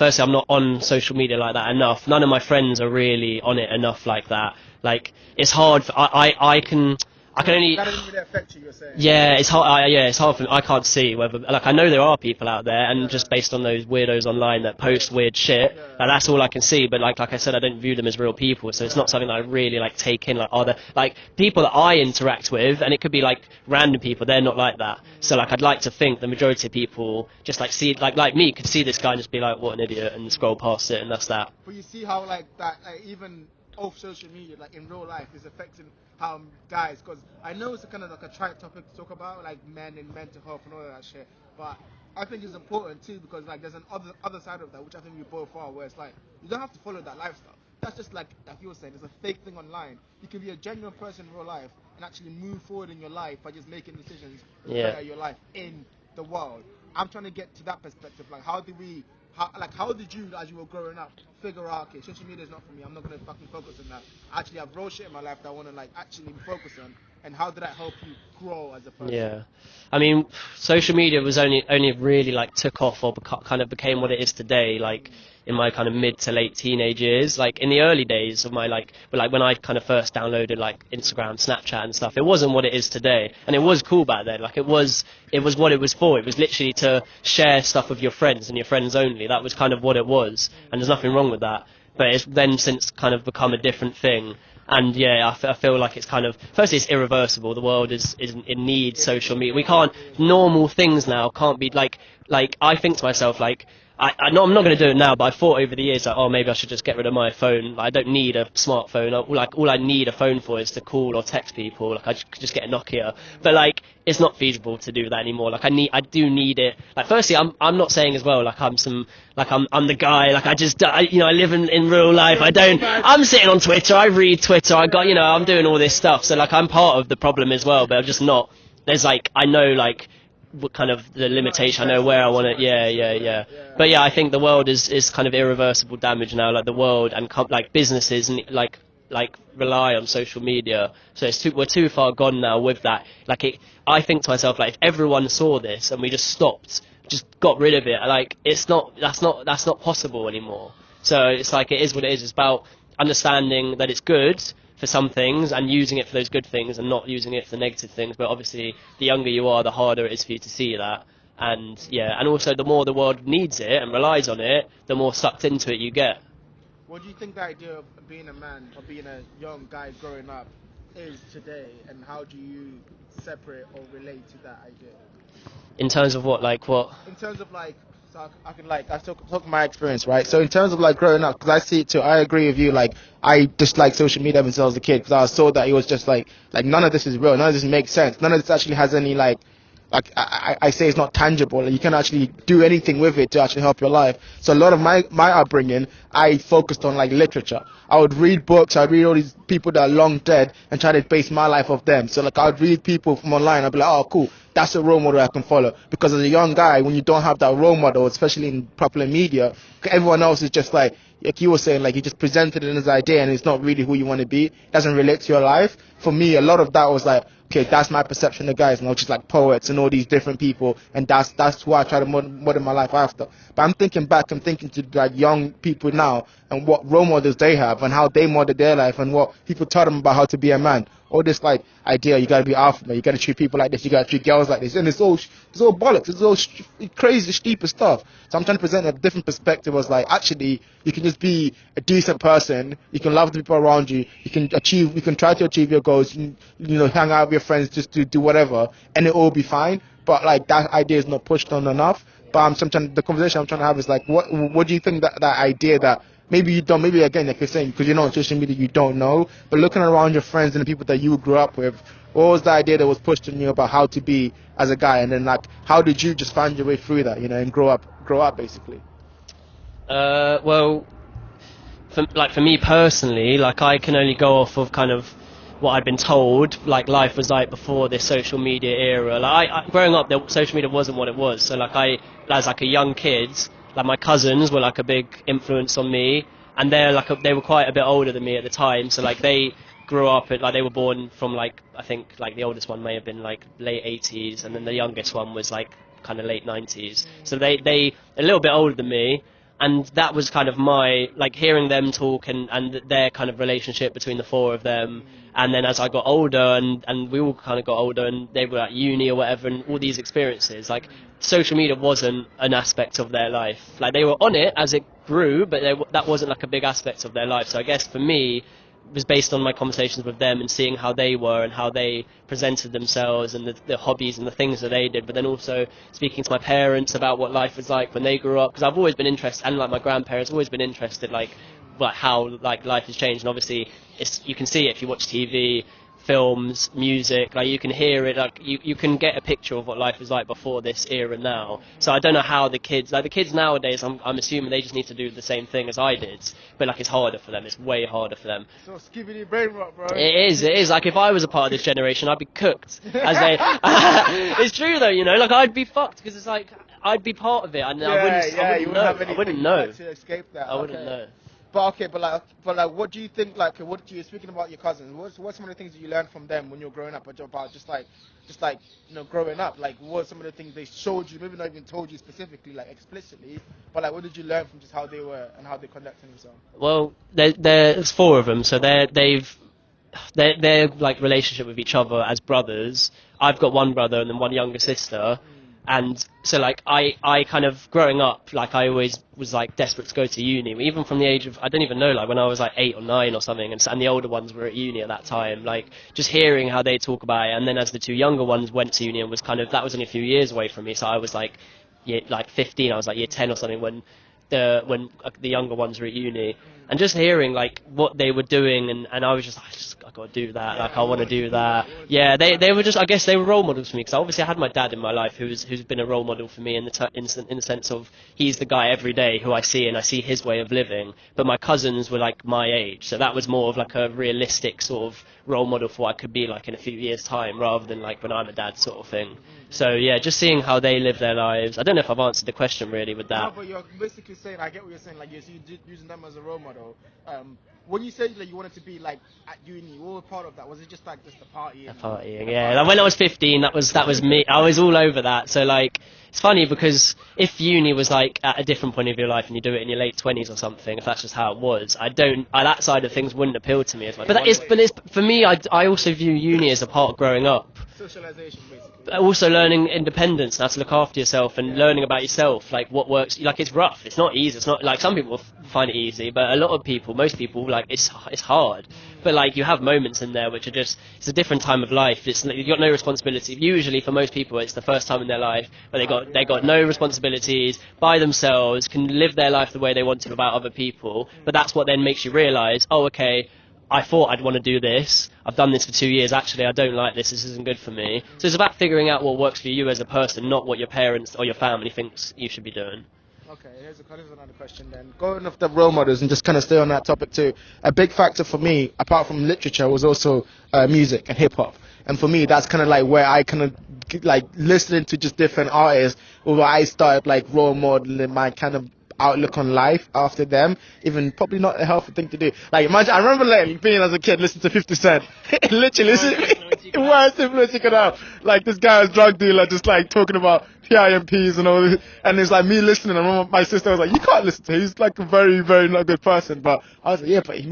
on social media like that enough. None of my friends are really on it enough like that. Like, it's hard for, I can only. That doesn't really affect you, you're saying. Yeah, it's hard. It's hard for me. I can't see whether, like, I know there are people out there, and just based on those weirdos online that post weird shit, that's all I can see. But like I said, I don't view them as real people, so it's not something that I really like take in. Like, are there like people that I interact with, and it could be like random people. They're not like that. So like, I'd like to think the majority of people just like see, like me, could see this guy and just be like, what an idiot, and scroll past it, and that's that. But you see how like that, like, even off social media, like in real life, is affecting how guys, because I know it's a kind of like a trite topic to talk about, like men and mental health and all of that shit, but I think it's important too, because like there's an other side of that, which I think we both are, where it's like you don't have to follow that lifestyle. That's just like you were saying, there's a fake thing online. You can be a genuine person in real life and actually move forward in your life by just making decisions to better your life in the world. I'm trying to get to that perspective. Like, how did you, as you were growing up, figure out, okay, social media is not for me, I'm not going to fucking focus on that. I actually have real shit in my life that I want to, like, actually focus on. And how did that help you grow as a person? Yeah. I mean, social media was only really, like, took off or kind of became what it is today, like, in my kind of mid to late teenage years. Like, in the early days of my, like when I kind of first downloaded, like, Instagram, Snapchat and stuff, it wasn't what it is today. And it was cool back then. Like, it was what it was for. It was literally to share stuff with your friends and your friends only. That was kind of what it was. And there's nothing wrong with that. But it's then since kind of become a different thing. And yeah, I feel like it's kind of, firstly, it's irreversible. The world is in need social media. We can't, normal things now can't be like I think to myself, like, I'm not going to do it now, but I thought over the years, like, oh, maybe I should just get rid of my phone. Like, I don't need a smartphone. All I need a phone for is to call or text people. Like, I could just get a Nokia. But like, it's not feasible to do that anymore. Like, I do need it. Like, firstly, I'm not saying as well, like, I'm the guy. Like, I live in real life. I'm sitting on Twitter. I read Twitter. I'm doing all this stuff. So like, I'm part of the problem as well, but I'm just not. There's like, I know like, what kind of the limitation, I know where I want it. Yeah. But yeah, I think the world is kind of irreversible damage now. Like, the world and like businesses and like rely on social media. So we're too far gone now with that. Like, I think to myself, like, if everyone saw this and we just stopped, just got rid of it, like, that's not possible anymore. So it's like, it is what it is. It's about understanding that it's good for some things and using it for those good things and not using it for the negative things. But obviously, the younger you are, the harder it is for you to see that. And yeah, and also the more the world needs it and relies on it, the more sucked into it you get. What do you think the idea of being a man or being a young guy growing up is today, and how do you separate or relate to that idea? In terms of what, like what? In terms of like, so I can like, I talk my experience, right? So in terms of like growing up, because I see it too, I agree with you. Like, I dislike social media since I was a kid because I saw that it was just like none of this is real, none of this makes sense, none of this actually has any like I say it's not tangible, and you can actually do anything with it to actually help your life. So a lot of my upbringing, I focused on like literature. I would read books, I'd read all these people that are long dead and try to base my life off them. So like I would read people from online, I'd be like, oh cool, that's a role model I can follow. Because as a young guy, when you don't have that role model, especially in popular media, everyone else is just like you were saying, like you just presented it as an idea and it's not really who you want to be. It doesn't relate to your life. For me, a lot of that was like, okay, that's my perception of guys, and I was just like poets and all these different people, and that's who I try to model my life after. But I'm thinking back, I'm thinking to like young people now and what role models they have and how they model their life and what people tell them about how to be a man. All this like idea, you gotta be alpha male, you gotta treat people like this, you gotta treat girls like this, and it's all bollocks, it's all crazy, stupid stuff. So I'm trying to present a different perspective. Was like actually you can just be a decent person, you can love the people around you, you can try to achieve your goals, you know, hang out with your friends, just to do whatever, and it all be fine. But like that idea is not pushed on enough. But the conversation I'm trying to have is like, what do you think that idea that maybe you don't, maybe again, like you're saying, because you're not on social media, you don't know, but looking around your friends and the people that you grew up with, what was the idea that was pushed on you about how to be as a guy, and then like, how did you just find your way through that, you know, and grow up basically? Well, for me personally, like I can only go off of kind of what I'd been told, like life was like before this social media era. Like growing up, social media wasn't what it was. So like as like a young kid, like my cousins were like a big influence on me, and they were quite a bit older than me at the time. So like they grew up like they were born from like I think like the oldest one may have been like late 80s, and then the youngest one was like kind of late 90s. So they a little bit older than me. And that was kind of my, like hearing them talk and their kind of relationship between the four of them. And then as I got older and we all kind of got older and they were at uni or whatever and all these experiences, like social media wasn't an aspect of their life. Like they were on it as it grew, but that wasn't like a big aspect of their life. So I guess for me, it was based on my conversations with them and seeing how they were and how they presented themselves and the hobbies and the things that they did, but then also speaking to my parents about what life was like when they grew up, because I've always been interested, and like my grandparents, always been interested like how like life has changed. And obviously you can see it if you watch TV, films, music, like you can hear it, like you can get a picture of what life was like before this era now. So I don't know how the kids nowadays, I'm assuming they just need to do the same thing as I did, but like it's harder for them, it's way harder for them. So skibbity brain rot, bro. It is like if I was a part of this generation, I'd be cooked as they it's true though, you know, like I'd be fucked because it's like I'd be part of it and I wouldn't know to escape that. I wouldn't know. But like, what do you think? Like, what you're speaking about your cousins? What's some of the things that you learned from them when you're growing up about just like you know growing up? Like, what are some of the things they showed you? Maybe not even told you specifically, like explicitly, but like, what did you learn from just how they were and how they conducted themselves? Well, there's four of them, so their like relationship with each other as brothers. I've got one brother and then one younger sister. And so, like, I kind of, growing up, like, I always was, like, desperate to go to uni. Even from the age of, I don't even know, like, when I was, like, 8 or 9 or something, and the older ones were at uni at that time. Like, just hearing how they talk about it, and then as the two younger ones went to uni, and was kind of, that was only a few years away from me, so I was, like, 15, I was, like, year 10 or something when the younger ones were at uni. And just hearing, like, what they were doing, and I was just like, I gotta do that, like, I want to do that. Yeah, they were just, I guess they were role models for me, because obviously I had my dad in my life who's been a role model for me in the sense of he's the guy every day who I see, and I see his way of living. But my cousins were, like, my age, so that was more of, like, a realistic sort of role model for what I could be like in a few years' time, rather than, like, when I'm a dad sort of thing. So, yeah, just seeing how they live their lives. I don't know if I've answered the question, really, with that. No, but you're basically saying, I get what you're saying, like, you're using them as a role model. though. When you said that you wanted to be like at uni, what was part of that? Was it just like the party? The partying, yeah. Like when I was 15, that was me. I was all over that. So like, it's funny because if uni was like at a different point of your life and you do it in your late 20s or something, if that's just how it was, that side of things wouldn't appeal to me as much. But it's for me. I also view uni as a part of growing up. Socialization, basically. Also learning independence and how to look after yourself and learning about yourself, like what works. Like it's rough, it's not easy, it's not like some people find it easy, but a lot of people, most people, like it's hard. But like you have moments in there which are just, it's a different time of life. You've got no responsibility. Usually for most people it's the first time in their life where they got no responsibilities, by themselves, can live their life the way they want to without other people. But that's what then makes you realise, oh okay, I thought I'd want to do this. I've done this for 2 years. Actually, I don't like this. This isn't good for me. So it's about figuring out what works for you as a person, not what your parents or your family thinks you should be doing. Okay, here's another question then. Going off the role models and just kind of stay on that topic too. A big factor for me, apart from literature, was also music and hip hop. And for me, that's kind of like where I kind of like listening to just different artists, where I started like role modeling my kind of outlook on life after them. Even probably not a healthy thing to do. Like imagine, I remember like being as a kid listening to 50 Cent. Literally, worst influence you could have. Like this guy was drug dealer, just like talking about PIMPs and all this. And it's like me listening. And I remember my sister was like, "You can't listen to him. He's like a very, very not good person." But I was like, "Yeah, but he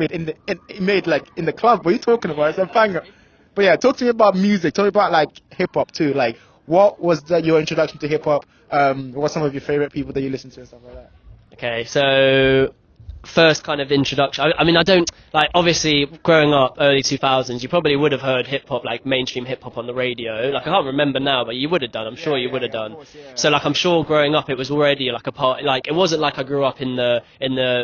made like in the club. What are you talking about? It's a banger." But yeah, talk to me about music. Tell me about like hip hop too. Like, what was your introduction to hip hop? What's some of your favorite people that you listen to and stuff like that? Okay, so first kind of introduction. I mean, I don't like obviously growing up early 2000s. You probably would have heard hip hop, like mainstream hip hop on the radio. Like I can't remember now, but you would have done. I'm sure you would have done. Course, yeah. So like I'm sure growing up it was already like a part. Like it wasn't like I grew up in the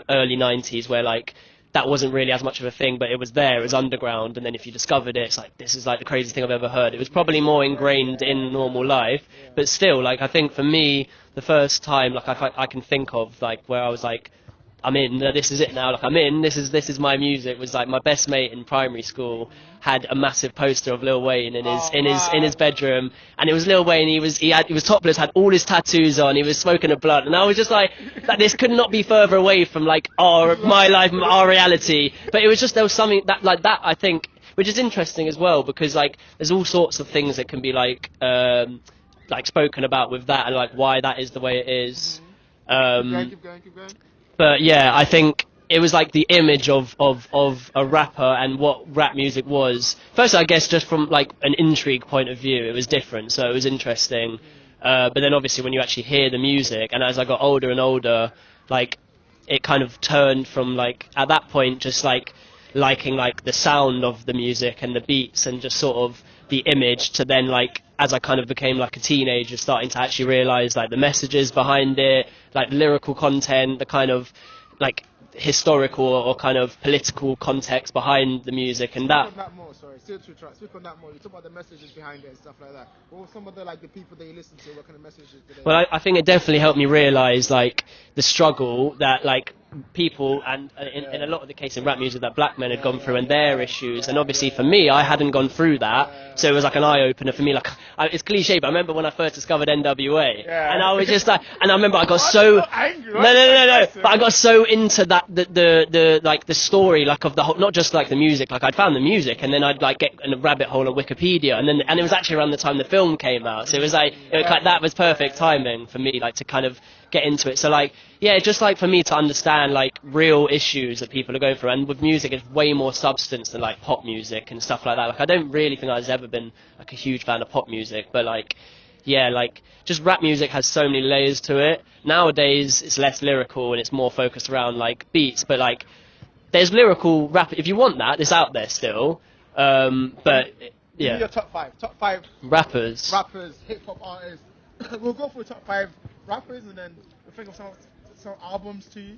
early 90s where like that wasn't really as much of a thing, but it was there. It was underground, and then if you discovered it, it's like this is like the craziest thing I've ever heard. It was probably more ingrained in normal life, but still, like I think for me, the first time like I can think of like where I was like, I'm in. This is it now. Like I'm in. This is my music. Was like my best mate in primary school had a massive poster of Lil Wayne in his bedroom, and it was Lil Wayne. He was topless, had all his tattoos on. He was smoking a blunt, and I was just like, that this could not be further away from like my life, our reality. But it was just there was something that like that I think, which is interesting as well because like there's all sorts of things that can be like spoken about with that and like why that is the way it is. Keep going. But yeah, I think it was like the image of a rapper and what rap music was. First, I guess just from like an intrigue point of view, it was different, so it was interesting. But then obviously when you actually hear the music, and as I got older and older, like it kind of turned from like at that point just like liking like the sound of the music and the beats and just sort of the image to then like as I kind of became like a teenager starting to actually realise like the messages behind it, like the lyrical content, the kind of like historical or kind of political context behind the music and that. Speak on that more, sorry. Speak on that more. You talk about the messages behind it and stuff like that. What were some of the people that you listen to? What kind of messages did they? Well, I think it definitely helped me realise like the struggle that like people and in a lot of the case in rap music that black men had gone through and their issues, and obviously for me I hadn't gone through that, so it was like an eye opener for me. Like it's cliche, but I remember when I first discovered NWA, and I was just like, and I remember I got so no, but I got so into that the like the story like of the whole, not just like the music. Like I'd found the music, and then I'd like get in a rabbit hole on Wikipedia, and it was actually around the time the film came out, so it was like that was perfect timing for me, like to kind of get into it. So like yeah, just like for me to understand like real issues that people are going through, and with music it's way more substance than like pop music and stuff like that. Like I don't really think I've ever been like a huge fan of pop music, but like yeah, like just rap music has so many layers to it. Nowadays it's less lyrical and it's more focused around like beats, but like there's lyrical rap if you want that, it's out there still. But yeah, your top five rappers, hip hop artists. We'll go for the top 5 rappers, and then we'll think of some albums too.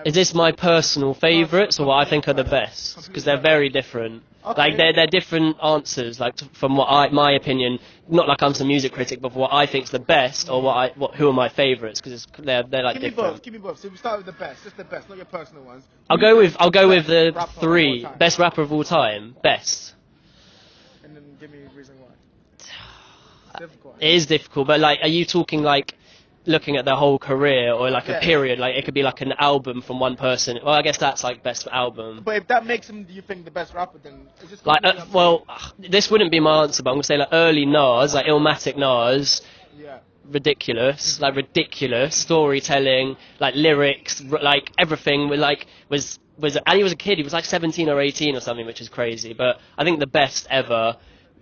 Is this my personal favourites or what I think are the best? Because they're very different. Okay. Like they're different answers. Like from what my opinion, not like I'm some music critic, but for what I think's the best, or who are my favourites? Because they're like different. Give me both. So we start with the best. Just the best, not your personal ones. I'll go with the 3 best rapper of all time. Best. And then give me a reason why. It's difficult. It is difficult, but like, are you talking like looking at their whole career or like a period, like it could be like an album from one person. Well, I guess that's like best album. But if that makes him, do you think, the best rapper, then it's just Like, completely up to you. this wouldn't be my answer, but I'm gonna say like early Nas, like Illmatic Nas. Yeah. Ridiculous, like ridiculous storytelling, like lyrics, like everything. Was and he was a kid. He was like 17 or 18 or something, which is crazy. But I think the best ever.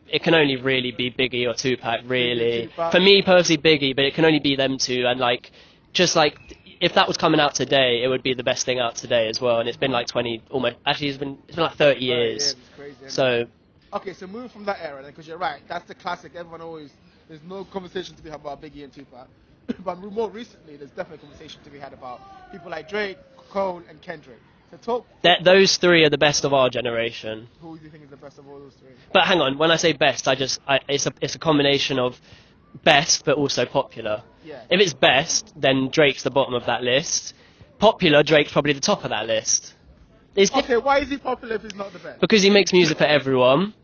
It can only really be Biggie or Tupac, really. Tupac. For me personally, Biggie, but it can only be them two. And like, just like, if that was coming out today, it would be the best thing out today as well. And it's been like 20, almost. Actually, it's been like 30 years. It's crazy, so. Okay, so moving from that era, then, because you're right, that's the classic. Everyone always, there's no conversation to be had about Biggie and Tupac. But more recently, there's definitely a conversation to be had about people like Drake, Cole, and Kendrick. So those three are the best of our generation. Who do you think is the best of all those three? But hang on, when I say best, it's a combination of best but also popular. Yeah. If it's best, then Drake's the bottom of that list. Popular, Drake's probably the top of that list. Okay, why is he popular if he's not the best? Because he makes music for everyone.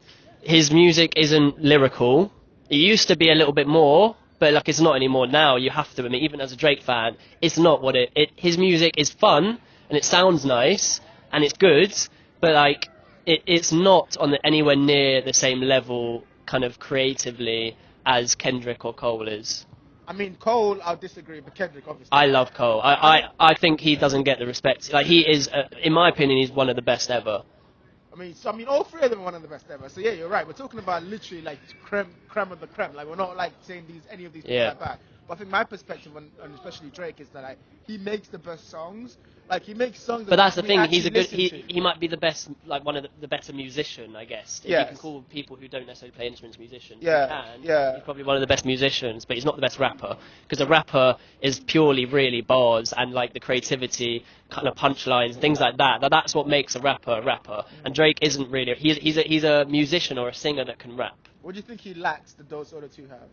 His music isn't lyrical. It used to be a little bit more, but like it's not anymore now. You have to admit, even as a Drake fan, it's not what his music is fun and it sounds nice and it's good, but like it's not on anywhere near the same level kind of creatively as Kendrick or Cole is. I mean, Cole, I'll disagree, but Kendrick, obviously. I love Cole. I think he doesn't get the respect. Like he is, in my opinion, he's one of the best ever. I mean, all three of them are one of the best ever. So yeah, you're right. We're talking about literally like creme of the creme. Like we're not like saying any of these people are bad. But I think my perspective on especially Drake is that like he makes the best songs. Like he makes songs. But that's the thing. He's a good. He might be the best, like one of the better musician, I guess. If you can call people who don't necessarily play instruments musicians. He's probably one of the best musicians, but he's not the best rapper. Because a rapper is purely really bars and like the creativity, kind of punchlines, things like that. That's what makes a rapper a rapper. And Drake isn't really. He's a musician or a singer that can rap. What do you think he lacks that those other two have?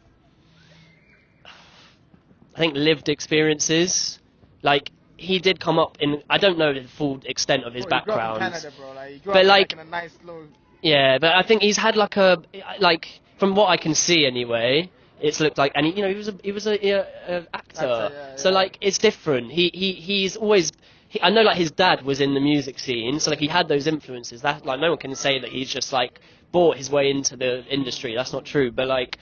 I think lived experiences, like. He did come up in. I don't know the full extent of his background. He grew up in Canada, bro. Like, he grew up in a nice little. Yeah, but I think he's had like from what I can see anyway, it's looked like, and he was a actor. So like it's different. He's always. I know like his dad was in the music scene, so like he had those influences. That like no one can say that he's just like bought his way into the industry. That's not true. But like,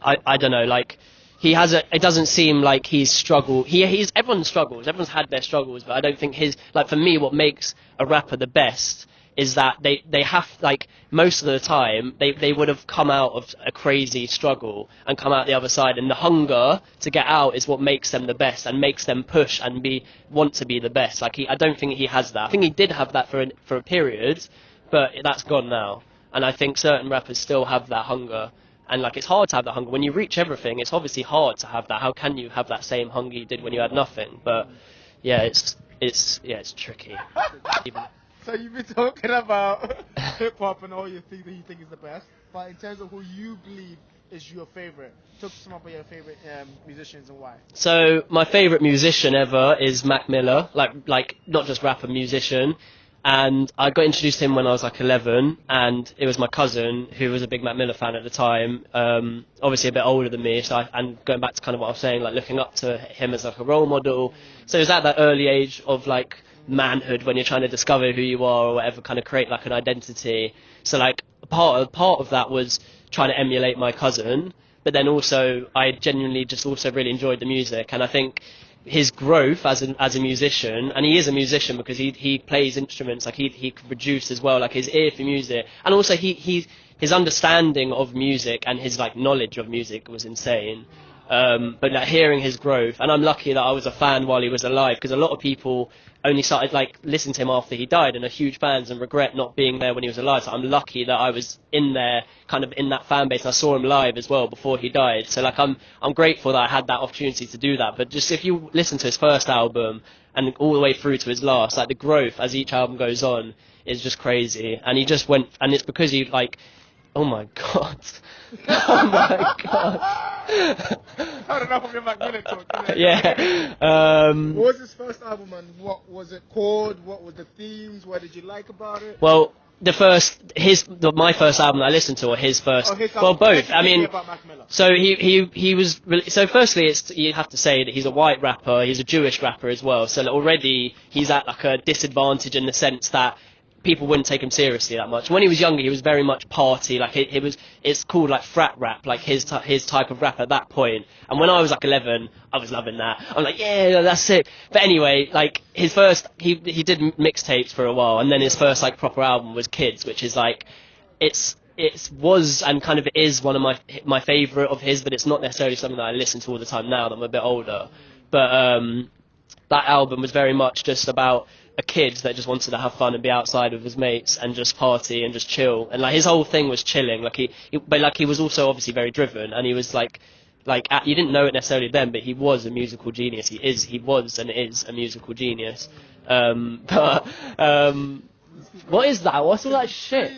I don't know like. It doesn't seem like he's struggled. Everyone struggles. Everyone's had their struggles, but I don't think for me, what makes a rapper the best is that they have, like, most of the time, they would have come out of a crazy struggle and come out the other side, and the hunger to get out is what makes them the best and makes them push and want to be the best. Like, I don't think he has that. I think he did have that for a period, but that's gone now. And I think certain rappers still have that hunger. And like it's hard to have that hunger when you reach everything. It's obviously hard to have that. How can you have that same hunger you did when you had nothing? But yeah, it's tricky. So you've been talking about hip hop and all you think is the best. But in terms of who you believe is your favorite, talk to some about your favorite musicians and why. So my favorite musician ever is Mac Miller. Like not just rapper, musician. And I got introduced to him when I was like 11, and it was my cousin who was a big Mac Miller fan at the time, obviously a bit older than me, and going back to kind of what I was saying, like looking up to him as like a role model. So it was at that early age of like manhood when you're trying to discover who you are or whatever, kind of create like an identity. So like part of that was trying to emulate my cousin, but then also I genuinely just also really enjoyed the music, and I think his growth as a musician, and he is a musician because he plays instruments, like he can produce as well, like his ear for music, and also his understanding of music and his like knowledge of music was insane. But like, hearing his growth, and I'm lucky that I was a fan while he was alive, because a lot of people only started like listening to him after he died and are huge fans and regret not being there when he was alive. So I'm lucky that I was in there, kind of in that fan base, and I saw him live as well before he died. So like I'm grateful that I had that opportunity to do that. But just if you listen to his first album and all the way through to his last, like the growth as each album goes on is just crazy. And he just went, and it's because he like, oh my god. Oh my god. I don't know if I'm Mac Miller talk. Yeah. What was his first album and what was it called? What were the themes? What did you like about it? Well, my first album that I listened to, or his first. Oh, his Well, album. both. Tell I me mean, about Mac Miller. so he was really, so firstly, you have to say that he's a white rapper. He's a Jewish rapper as well. So already he's at like a disadvantage in the sense that people wouldn't take him seriously that much. When he was younger, he was very much party. Like it's called like frat rap, like his type of rap at that point. And when I was like 11, I was loving that. I'm like, yeah, that's it. But anyway, like his first, he did mixtapes for a while, and then his first like proper album was Kids, which is like, it was and kind of is one of my favourite of his, but it's not necessarily something that I listen to all the time now that I'm a bit older. But that album was very much just about a kid that just wanted to have fun and be outside with his mates and just party and just chill. And like his whole thing was chilling. But he was also obviously very driven, and he was you didn't know it necessarily then, but he was a musical genius. He was and is a musical genius. But what is that? What's all that shit?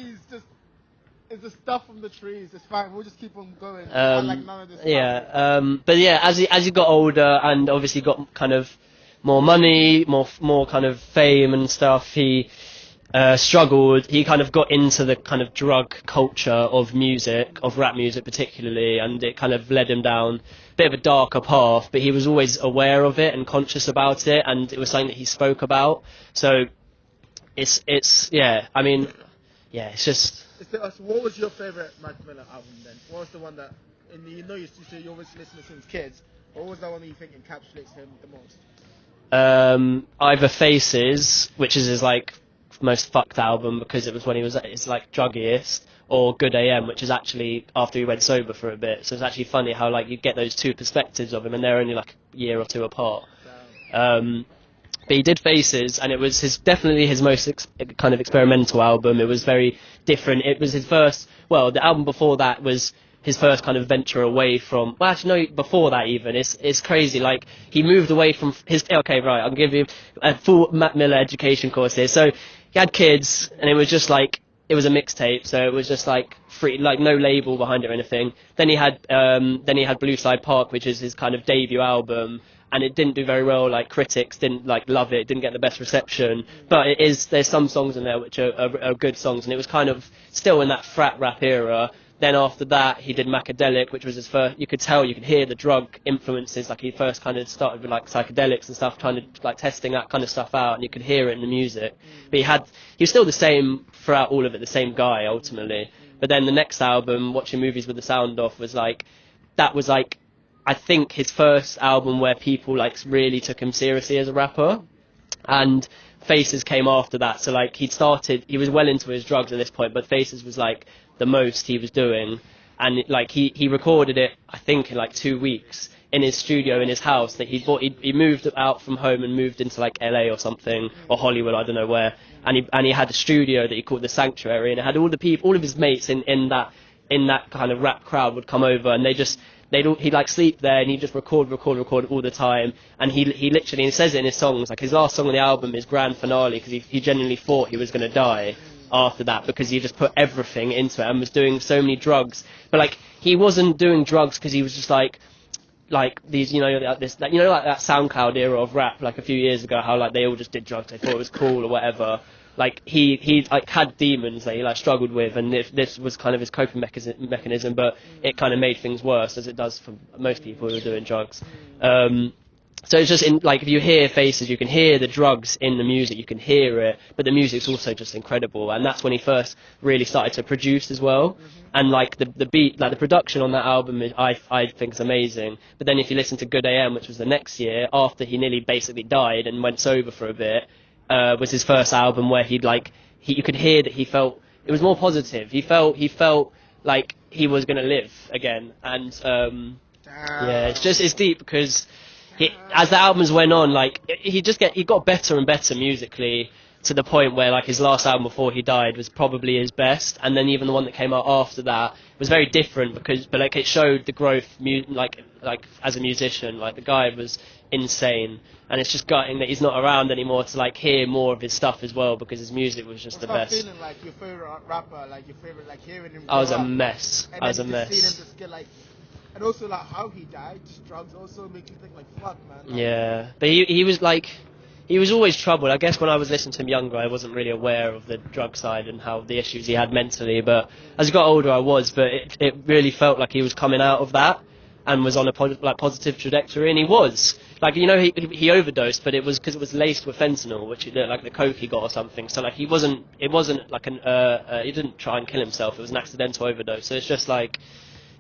It's the stuff from the trees. It's fine. We'll just keep on going. Like none of this But yeah, as he got older and obviously got kind of more money, more kind of fame and stuff, he struggled. He kind of got into the kind of drug culture of music, of rap music particularly, and it kind of led him down a bit of a darker path. But he was always aware of it and conscious about it, and it was something that he spoke about. So it's yeah. I mean, yeah, it's just. So what was your favourite Mac Miller album then? What was the one that, and you know you always listen to since kids, what was that one that you think encapsulates him the most? Either Faces, which is his like most fucked album because it was when he was at his like druggiest, or Good AM, which is actually after he went sober for a bit. So it's actually funny how like you get those two perspectives of him, and they're only like a year or two apart. But he did Faces, and it was definitely his most kind of experimental album. It was very different. It was his first. Well, the album before that was his first kind of venture away from. Well, actually, no. Before that, even it's crazy. Like he moved away from his. Okay, right. I'll give you a full Mac Miller education course here. So he had Kids, and it was just like it was a mixtape. So it was just like free, like no label behind it or anything. Then he had Blue Slide Park, which is his kind of debut album. And it didn't do very well. Like critics didn't like love it. Didn't get the best reception. But there's some songs in there which are good songs. And it was kind of still in that frat rap era. Then after that, he did Macadelic, which was his first. You could hear the drug influences. Like he first kind of started with like psychedelics and stuff, trying to like testing that kind of stuff out, and you could hear it in the music. But he was still the same throughout all of it, the same guy ultimately. But then the next album, Watching Movies with the Sound Off, was like that was like. I think his first album where people like really took him seriously as a rapper, and Faces came after that. So like he was well into his drugs at this point, but Faces was like the most he was doing, and like he recorded it I think in like 2 weeks in his studio in his house that he moved out from home and moved into like LA or something, or Hollywood, I don't know where, and he had a studio that he called the Sanctuary, and it had all of his mates in that kind of rap crowd would come over, and he'd like sleep there, and he'd just record all the time. And he literally, and he says it in his songs, like his last song on the album is Grand Finale, because he genuinely thought he was going to die after that, because he just put everything into it and was doing so many drugs. But like he wasn't doing drugs because he was just like these, like that SoundCloud era of rap, like a few years ago, how like they all just did drugs, they thought it was cool or whatever. Like he like had demons that he like struggled with, and this was kind of his coping mechanism, but it kind of made things worse, as it does for most people who are doing drugs. So it's just like if you hear Faces, you can hear the drugs in the music, you can hear it, but the music's also just incredible, and that's when he first really started to produce as well. And like the beat, like the production on that album, I think is amazing. But then if you listen to Good AM, which was the next year after he nearly basically died and went sober for a bit. Was his first album where you could hear that he felt it was more positive. He felt like he was going to live again, and yeah, it's deep because as the albums went on, like he got better and better musically, to the point where like his last album before he died was probably his best, and then even the one that came out after that was very different but like it showed the growth like as a musician. Like the guy was insane, and it's just gutting that he's not around anymore to like hear more of his stuff as well, because his music was just the best. Feeling like your favorite rapper, like your favorite, like hearing him. I was a mess. And I was a mess. Seeing him just get like, and also like how he died, just drugs also make you think like fuck, man. Like, yeah, but he was like. he was always troubled. I guess when I was listening to him younger, I wasn't really aware of the drug side and how the issues he had mentally. But as I got older, I was. But it really felt like he was coming out of that and was on a positive trajectory, and he was. Like, you know, he overdosed, but it was because it was laced with fentanyl, which like the coke he got or something. So like it wasn't like he didn't try and kill himself. It was an accidental overdose. So it's just like,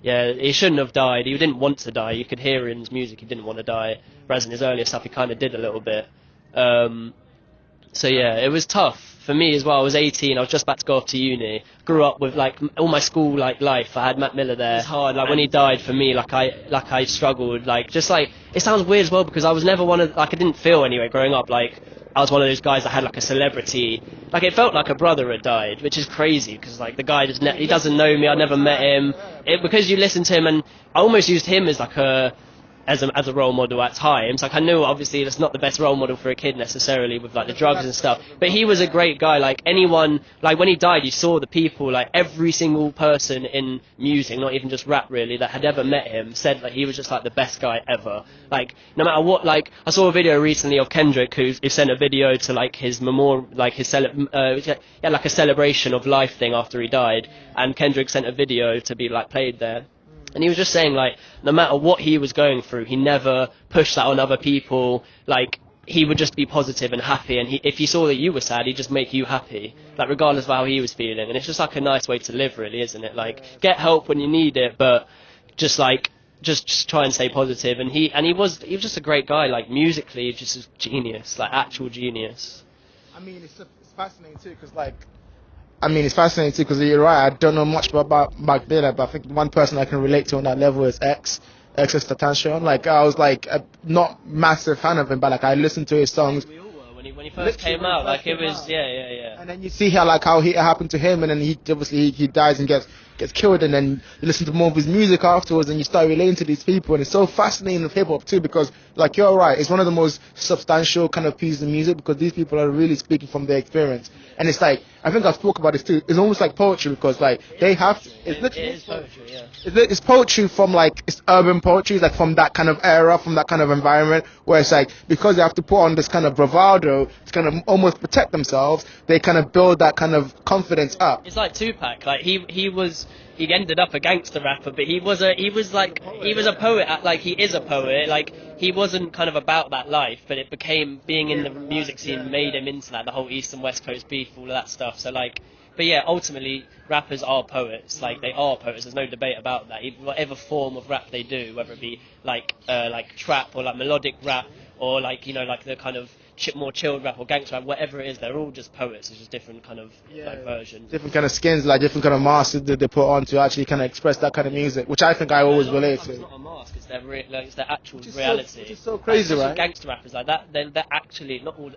yeah, he shouldn't have died. He didn't want to die. You could hear in his music he didn't want to die. Whereas in his earlier stuff he kind of did a little bit. So yeah, it was tough for me as well. I was 18. I was just about to go off to uni. Grew up with like all my school like life. I had Mac Miller there. It was hard. Like when he died, for me, I struggled. Like just like it sounds weird as well because I was never one of I didn't feel anyway growing up like I was one of those guys that had like a celebrity. Like it felt like a brother had died, which is crazy because like the guy he doesn't know me. I never met him. Because you listen to him, and I almost used him as like as a role model at times. Like I knew obviously that's not the best role model for a kid necessarily with like the drugs and stuff, but he was a great guy. Like anyone, like when he died you saw the people, like every single person in music, not even just rap really, that had ever met him said that he was just like the best guy ever. Like no matter what, like I saw a video recently of Kendrick who sent a video to like his memorial, like his like a celebration of life thing after he died, and Kendrick sent a video to be like played there. And he was just saying, like, no matter what he was going through, he never pushed that on other people. Like, he would just be positive and happy. And if he saw that you were sad, he'd just make you happy, like, regardless of how he was feeling. And it's just, like, a nice way to live, really, isn't it? Like, get help when you need it, but just, like, just try and stay positive. And he was just a great guy. Like, musically, just a genius, like, actual genius. I mean, it's fascinating, too, because, like, it's fascinating too because you're right. I don't know much about Mac Miller, but I think one person I can relate to on that level is XXXTentacion. Like I was like not massive fan of him, but like I listened to his songs. We all were when he first came out. Like it was, yeah. And then you see how it happened to him, and then he obviously he dies and gets killed, and then you listen to more of his music afterwards, and you start relating to these people, and it's so fascinating with hip hop too because like you're right, it's one of the most substantial kind of pieces of music because these people are really speaking from their experience, and it's like I think I've spoken about this too. It's almost like poetry because like they have to, it's literally it is poetry, yeah. It's poetry from like it's urban poetry, like from that kind of era, from that kind of environment where it's like because they have to put on this kind of bravado to kind of almost protect themselves, they kind of build that kind of confidence up. It's like Tupac. Like he ended up a gangster rapper, but he was a poet. Like he is a poet. Like he wasn't kind of about that life, but it became being in the music scene made him into that. The whole East and West Coast beef, all of that stuff. So like, but yeah, ultimately rappers are poets. Like they are poets. There's no debate about that. Whatever form of rap they do, whether it be like trap or like melodic rap or like like the kind of more chilled rap or gangster rap, whatever it is, they're all just poets. It's just different kind of like versions. Different kind of skins, like different kind of masks that they put on to actually kind of express that kind of music, which I think I always relate to. It's not a mask, it's their actual reality. Which is so crazy, right? Gangster rappers like that, they're actually not all,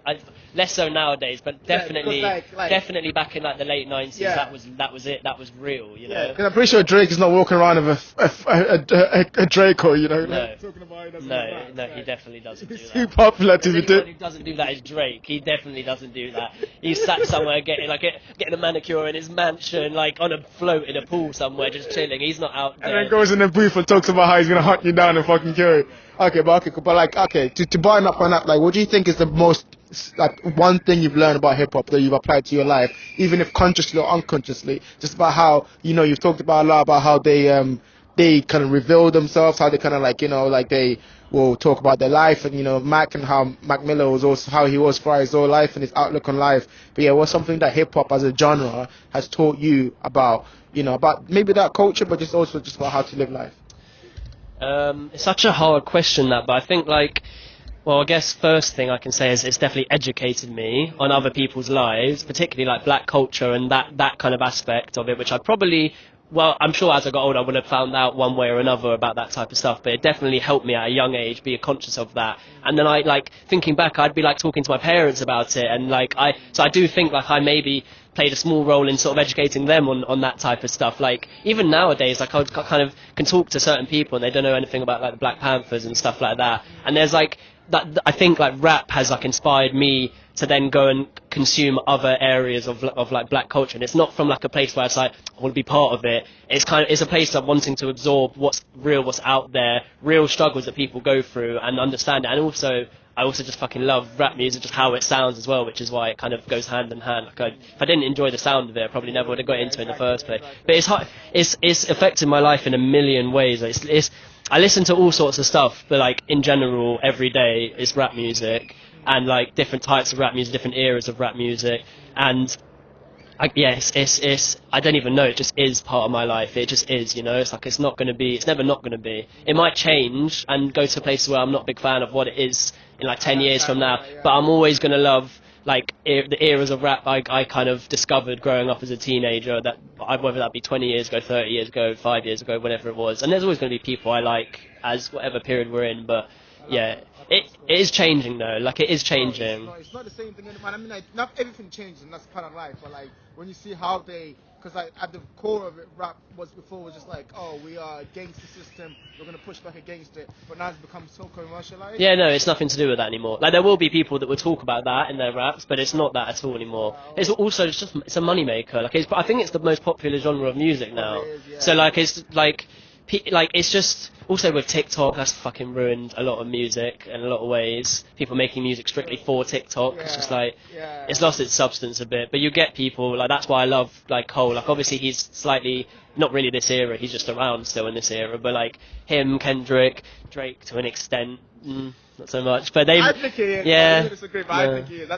less so nowadays, but definitely definitely back in like the late 90s, that was it, that was real, you know. Because I'm pretty sure Drake is not walking around with a Draco, you know. No, like, talking about no, he definitely doesn't do that. He's too popular to be doing. He doesn't do that is Drake. He definitely doesn't do that. He's sat somewhere getting a manicure in his mansion, like on a float in a pool somewhere, just chilling. He's not out there. And then goes in the booth and talks about how he's gonna hunt you down and fucking kill you. Okay, but like, okay, to button up on that, like, what do you think is the most like one thing you've learned about hip hop that you've applied to your life, even if consciously or unconsciously? Just about how you've talked about a lot about how they kind of reveal themselves, how they kind of like they will talk about their life, and Mac and how Mac Miller was also how he was for his whole life and his outlook on life. But yeah, what's something that hip hop as a genre has taught you about about maybe that culture, but just also just about how to live life? It's such a hard question but I think I guess first thing I can say is it's definitely educated me on other people's lives, particularly like black culture and that kind of aspect of it, which I'm sure as I got older I would have found out one way or another about that type of stuff, but it definitely helped me at a young age be conscious of that. And then thinking back, I'd be talking to my parents about it, and I do think I maybe played a small role in sort of educating them on that type of stuff. Even nowadays, I kind of can talk to certain people and they don't know anything about the Black Panthers and stuff like that. And there's that I think rap has inspired me to then go and consume other areas of black culture, and it's not from a place where it's I want to be part of it. It's a place of wanting to absorb what's real, what's out there, real struggles that people go through, and understand it. And also I also just fucking love rap music, just how it sounds as well, which is why it kind of goes hand in hand. Like if I didn't enjoy the sound of it, I probably never would have got into it in the first place. But it's hard, it's affected my life in a million ways. I listen to all sorts of stuff, but like in general, every day is rap music, and like different types of rap music, different eras of rap music, and I don't even know, it just is part of my life. It just is, you know. It's like it's never not going to be. It might change and go to places where I'm not a big fan of what it is in like 10 years from now, but I'm always going to love like the eras of rap I kind of discovered growing up as a teenager, that whether that be 20 years ago, 30 years ago, 5 years ago, whatever it was. And there's always going to be people I like as whatever period we're in, but yeah, it is changing though. Like it is changing. It's not the same thing anymore. I mean, like, not everything changes, and that's part of life. But like when you see how because like at the core of it, rap was just like, oh, we are against the system, we're gonna push back against it. But now it's become so commercialized. Yeah, no, it's nothing to do with that anymore. Like there will be people that will talk about that in their raps, but it's not that at all anymore. It's also it's a moneymaker. Like I think it's the most popular genre of music now. So like it's like it's just also with TikTok, that's fucking ruined a lot of music in a lot of ways. People making music strictly for TikTok. It's just like it's lost its substance a bit. But you get people like, that's why I love like Cole. Like obviously he's slightly not really this era. He's just around still in this era. But like him, Kendrick, Drake to an extent, not so much. But they, I think he is. yeah, I disagree, but I think he is.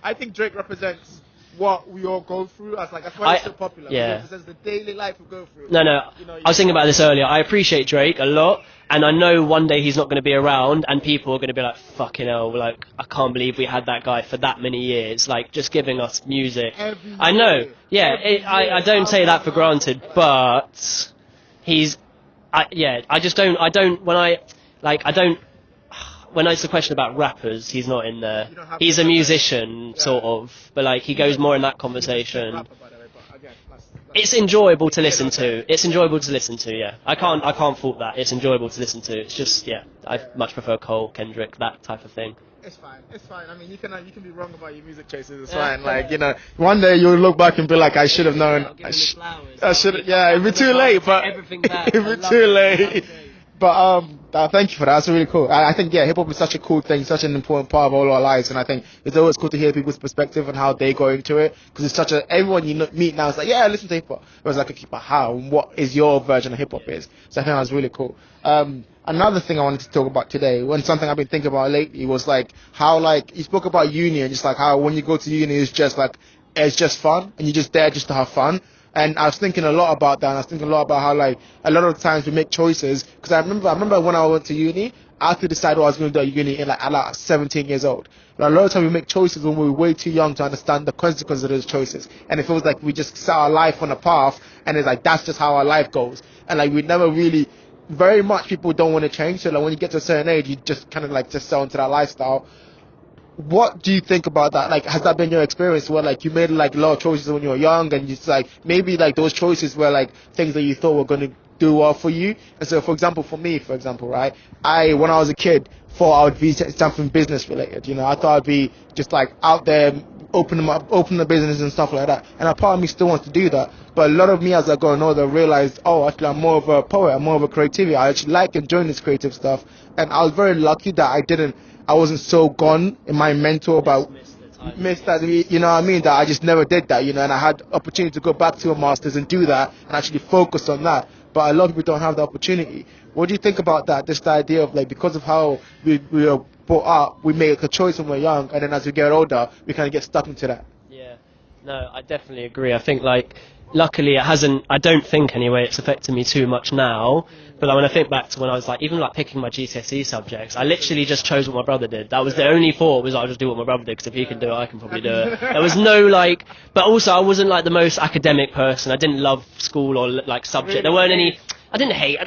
I think Drake represents what we all go through. That's why he's so popular. Yeah. It represents the daily life we go through. No. I was thinking about this earlier. I appreciate Drake a lot, and I know one day he's not going to be around, and people are going to be like, fucking hell, like, I can't believe we had that guy for that many years, like, just giving us music. I know, yeah, I don't take that for granted, but when it's a question about rappers, he's not in there. He's a musician, sort of, but like he goes more in that conversation. It's enjoyable to listen to. Yeah. I can't fault that. It's enjoyable to listen to. It's just, yeah, I much prefer Cole, Kendrick, that type of thing. It's fine. I mean, you can be wrong about your music choices. It's fine. Like, you know, one day you'll look back and be like, I should have known. I should. Yeah, it'd be too late. But it'd be too late. But thank you for that. That's really cool. I think hip hop is such a cool thing, such an important part of all our lives, and I think it's always cool to hear people's perspective and how they go into it, because it's everyone you meet now is like, yeah, listen to hip hop. It was like, okay, but how? And what is your version of hip hop is? So I think that's really cool. Another thing I wanted to talk about today, something I've been thinking about lately, was like how like you spoke about uni and just like how when you go to uni it's just fun and you're just there just to have fun. And I was thinking a lot about that, and I was thinking a lot about how, like, a lot of the times we make choices, because I remember when I went to uni, I had to decide what I was going to do at uni at 17 years old. But a lot of times we make choices when we were way too young to understand the consequences of those choices. And it feels like we just set our life on a path, and it's like, that's just how our life goes. And, like, we never really, very much people don't want to change, so, like, when you get to a certain age, you just kind of, like, just sell into that lifestyle. What do you think about that? Like, has that been your experience where, like, you made, like, a lot of choices when you were young, and just, like, maybe, like, those choices were, like, things that you thought were going to do well for you? And so, for example, right, when I was a kid, thought I would be something business related, you know? I thought I'd be just, like, out there, opening a business and stuff like that. And a part of me still wants to do that. But a lot of me, as I got older, realized, oh, actually, I'm more of a poet, I'm more of a creativity. I actually like enjoying this creative stuff. And I was very lucky that I wasn't so gone in my mental about missed that, you know what I mean, that I just never did that, you know, and I had opportunity to go back to a master's and do that and actually focus on that. But a lot of people don't have the opportunity. What do you think about that? Just the idea of, like, because of how we are brought up, we make a choice when we're young, and then as we get older, we kind of get stuck into that. Yeah, no, I definitely agree. I think, like, luckily I don't think anyway it's affected me too much now. But like, when I think back to when I was like, even like picking my GCSE subjects, I literally just chose what my brother did. That was the only thought, was I'll just do what my brother did, because if he can do it, I can probably do it. There was no like, but also I wasn't like the most academic person. I didn't love school or like subject. There weren't any. I didn't hate.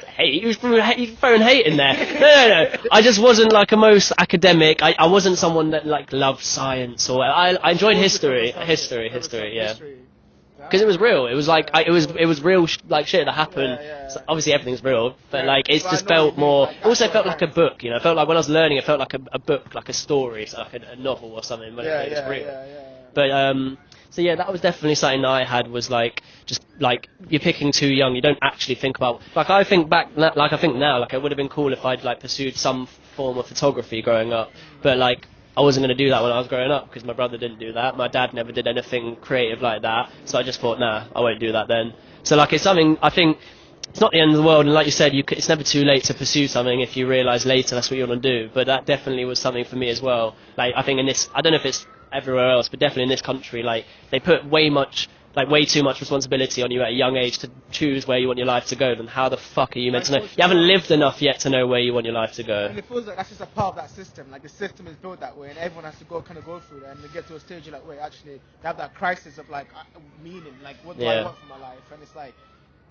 You was throwing hate in there. No. I just wasn't like a most academic. I wasn't someone that like loved science, or I enjoyed history. Yeah. Because it was real. It was like it was real like shit that happened. So obviously everything's real, but like it just felt more. It also felt like a book, you know. It felt like when I was learning, it felt like a book, like a story, so like a novel or something. But it was real. But so yeah, that was definitely something that I had, was like just like you're picking too young. You don't actually think about, like, I think back, like I think now, like it would have been cool if I'd like pursued some form of photography growing up, but like I wasn't going to do that when I was growing up because my brother didn't do that. My dad never did anything creative like that, so I just thought, nah, I won't do that then. So like it's something I think. It's not the end of the world, and like you said, it's never too late to pursue something if you realise later that's what you want to do. But that definitely was something for me as well. Like I think in this, I don't know if it's everywhere else, but definitely in this country, like they put way too much responsibility on you at a young age to choose where you want your life to go. Then how the fuck are you meant to know? You haven't lived enough yet to know where you want your life to go. And it feels like that's just a part of that system. Like the system is built that way, and everyone has to go through that, and they get to a stage you're like, wait, actually, they have that crisis of like meaning, like what do I want for my life? And it's like.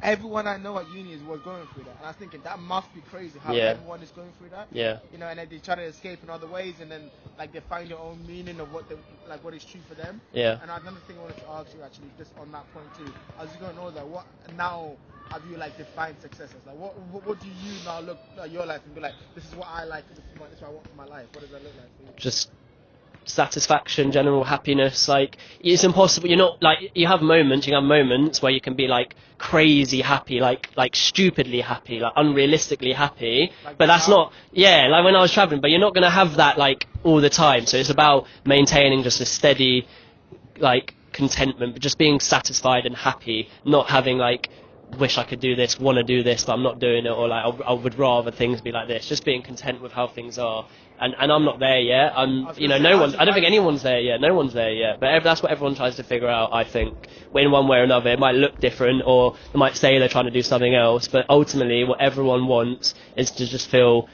Everyone I know at uni was going through that, and I was thinking that must be crazy how everyone is going through that. Yeah. You know, and then they try to escape in other ways, and then like they find their own meaning of what is true for them. Yeah. And another thing I wanted to ask you actually, just on that point too, I was just going to know that what now have you like defined success as? Like what do you now look at your life and be like, this is what I like, this is what I want for my life? What does that look like for you? Just satisfaction, general happiness. Like it's impossible. You're not like you have moments where you can be like crazy happy, like stupidly happy, like unrealistically happy. Like but that's not like when I was traveling. But you're not gonna have that like all the time. So it's about maintaining just a steady like contentment, but just being satisfied and happy, not having like wish I could do this, want to do this, but I'm not doing it, or like I would rather things be like this. Just being content with how things are. And I'm not there yet. I don't think anyone's there yet. No one's there yet. But that's what everyone tries to figure out, I think. In one way or another, it might look different, or they might say they're trying to do something else. But ultimately, what everyone wants is to just feel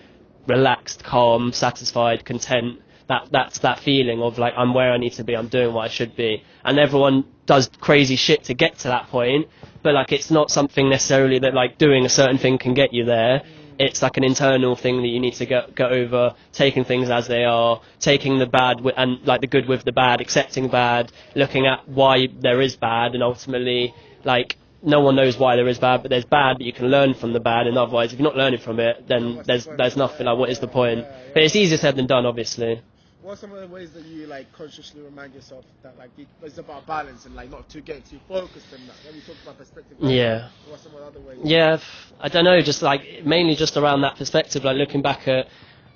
relaxed, calm, satisfied, content. That's that feeling of like I'm where I need to be. I'm doing what I should be. And everyone does crazy shit to get to that point. But like it's not something necessarily that like doing a certain thing can get you there. It's like an internal thing that you need to get over, taking things as they are, taking the bad and like the good with the bad, accepting bad, looking at why there is bad, and ultimately like no one knows why there is bad, but there's bad, but you can learn from the bad, and otherwise if you're not learning from it, then there's nothing. Like what is the point? But it's easier said than done, obviously. What are some of the ways that you like consciously remind yourself that like it's about balance and like not to get too focused and that? When we talk about perspective, what are some of the other ways? Yeah, I don't know, just like mainly just around that perspective, like looking back at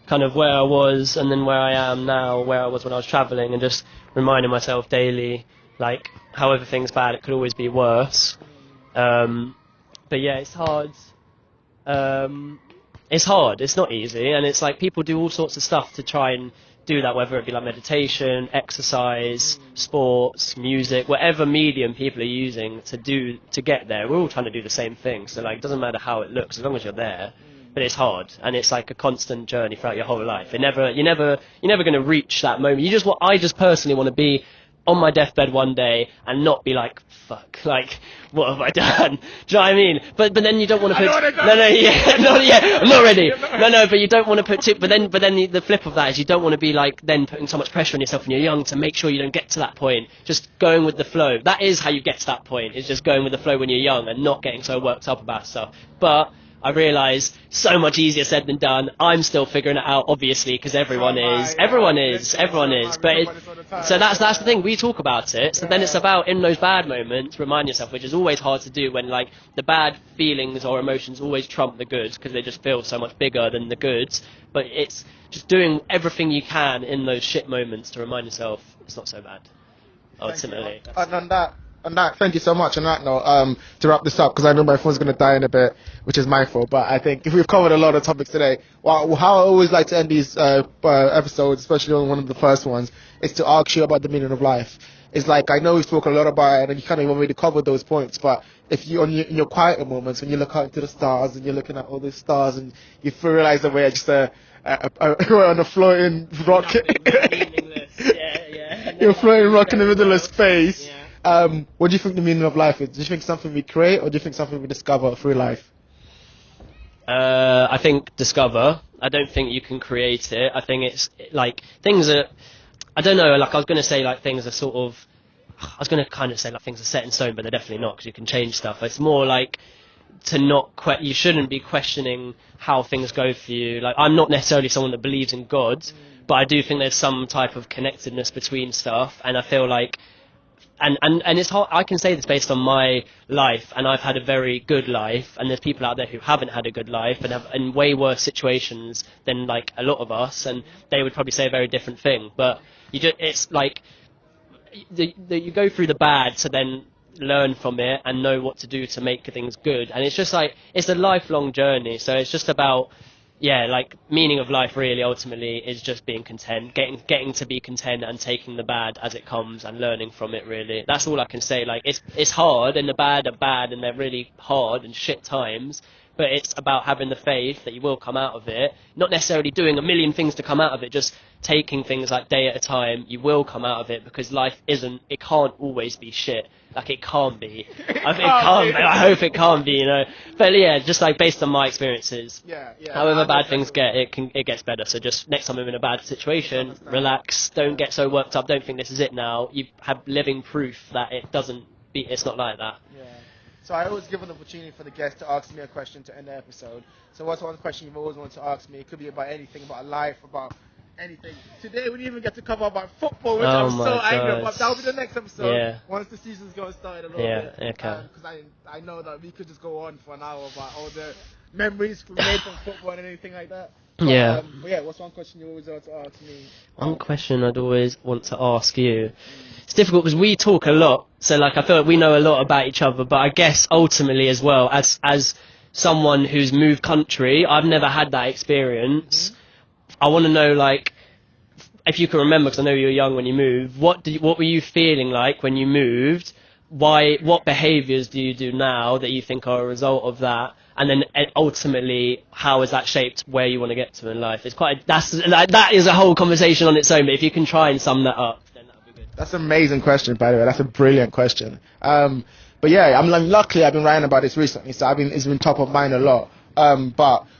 kind of where I was and then where I am now, where I was when I was travelling, and just reminding myself daily, like how everything's bad, it could always be worse. But yeah, it's hard. It's not easy, and it's like people do all sorts of stuff to try and do that, whether it be like meditation, exercise, sports, music, whatever medium people are using to get there. We're all trying to do the same thing, so like it doesn't matter how it looks as long as you're there. But it's hard, and it's like a constant journey throughout your whole life. You're never going to reach that moment. I just personally want to be on my deathbed one day and not be like, fuck, like, what have I done? Do you know what I mean? But then you don't want to put, I'm not ready. But you don't want to put but then the flip of that is you don't want to be like then putting so much pressure on yourself when you're young to make sure you don't get to that point. Just going with the flow. That is how you get to that point, is just going with the flow when you're young and not getting so worked up about stuff. But I realise so much easier said than done. I'm still figuring it out, obviously, because everyone is. But so that's the thing. We talk about it. So then it's about in those bad moments, remind yourself, which is always hard to do when like the bad feelings or emotions always trump the good because they just feel so much bigger than the goods. But it's just doing everything you can in those shit moments to remind yourself it's not so bad. Ultimately. On that, thank you so much. On that note, to wrap this up, because I know my phone's going to die in a bit, which is my fault, but I think if we've covered a lot of topics today, how I always like to end these episodes, especially on one of the first ones, is to ask you about the meaning of life. It's like, I know we've spoken a lot about it, and you kind of already covered those points, but if you, in your quieter moments, when you look out into the stars, and you're looking at all these stars, and you realize that we're just we're on a floating rock. You're a floating rock in the middle of space. What do you think the meaning of life is? Do you think something we create, or do you think something we discover through life? I think discover. I don't think you can create it. I think it's like things are. I don't know. Like I was going to say, like things are sort of. I was going to kind of say like things are set in stone, but they're definitely not because you can change stuff. It's more like to not. You shouldn't be questioning how things go for you. Like I'm not necessarily someone that believes in God, but I do think there's some type of connectedness between stuff, and I feel like and it's hard. I can say this based on my life, and I've had a very good life, and there's people out there who haven't had a good life and have in way worse situations than like a lot of us, and they would probably say a very different thing. But it's like you go through the bad to then learn from it and know what to do to make things good, and it's just like it's a lifelong journey. So it's just about like meaning of life really ultimately is just being content, getting to be content and taking the bad as it comes and learning from it really. That's all I can say. Like it's hard and the bad are bad and they're really hard and shit times, but it's about having the faith that you will come out of it, not necessarily doing a million things to come out of it, just taking things like day at a time. You will come out of it because life it can't always be shit. Like it can't be. I hope it can't be, you know. But yeah, just like based on my experiences, however bad things get, it gets better. So just next time I'm in a bad situation, relax, don't get so worked up, don't think this is it now. You have living proof that it's not like that. Yeah. So I always give an opportunity for the guest to ask me a question to end the episode. So what's one question you've always wanted to ask me? It could be about anything, about life, about anything. Today we didn't even get to cover about football, which I'm so angry about. That'll be the next episode once the season's going to start a little bit. Okay. Because I know that we could just go on for an hour about all the memories we made from football and anything like that. But, what's one question you always want to ask me? One question I'd always want to ask you. It's difficult because we talk a lot, so like I feel like we know a lot about each other. But I guess ultimately as well, as someone who's moved country, I've never had that experience. I want to know, like, if you can remember, because I know you were young when you moved. What were you feeling like when you moved? What behaviours do you do now that you think are a result of that? And then ultimately, how has that shaped where you want to get to in life? That is a whole conversation on its own. But if you can try and sum that up, then that would be good. That's an amazing question, by the way. That's a brilliant question. But yeah, luckily I've been writing about this recently, so it's been top of mind a lot.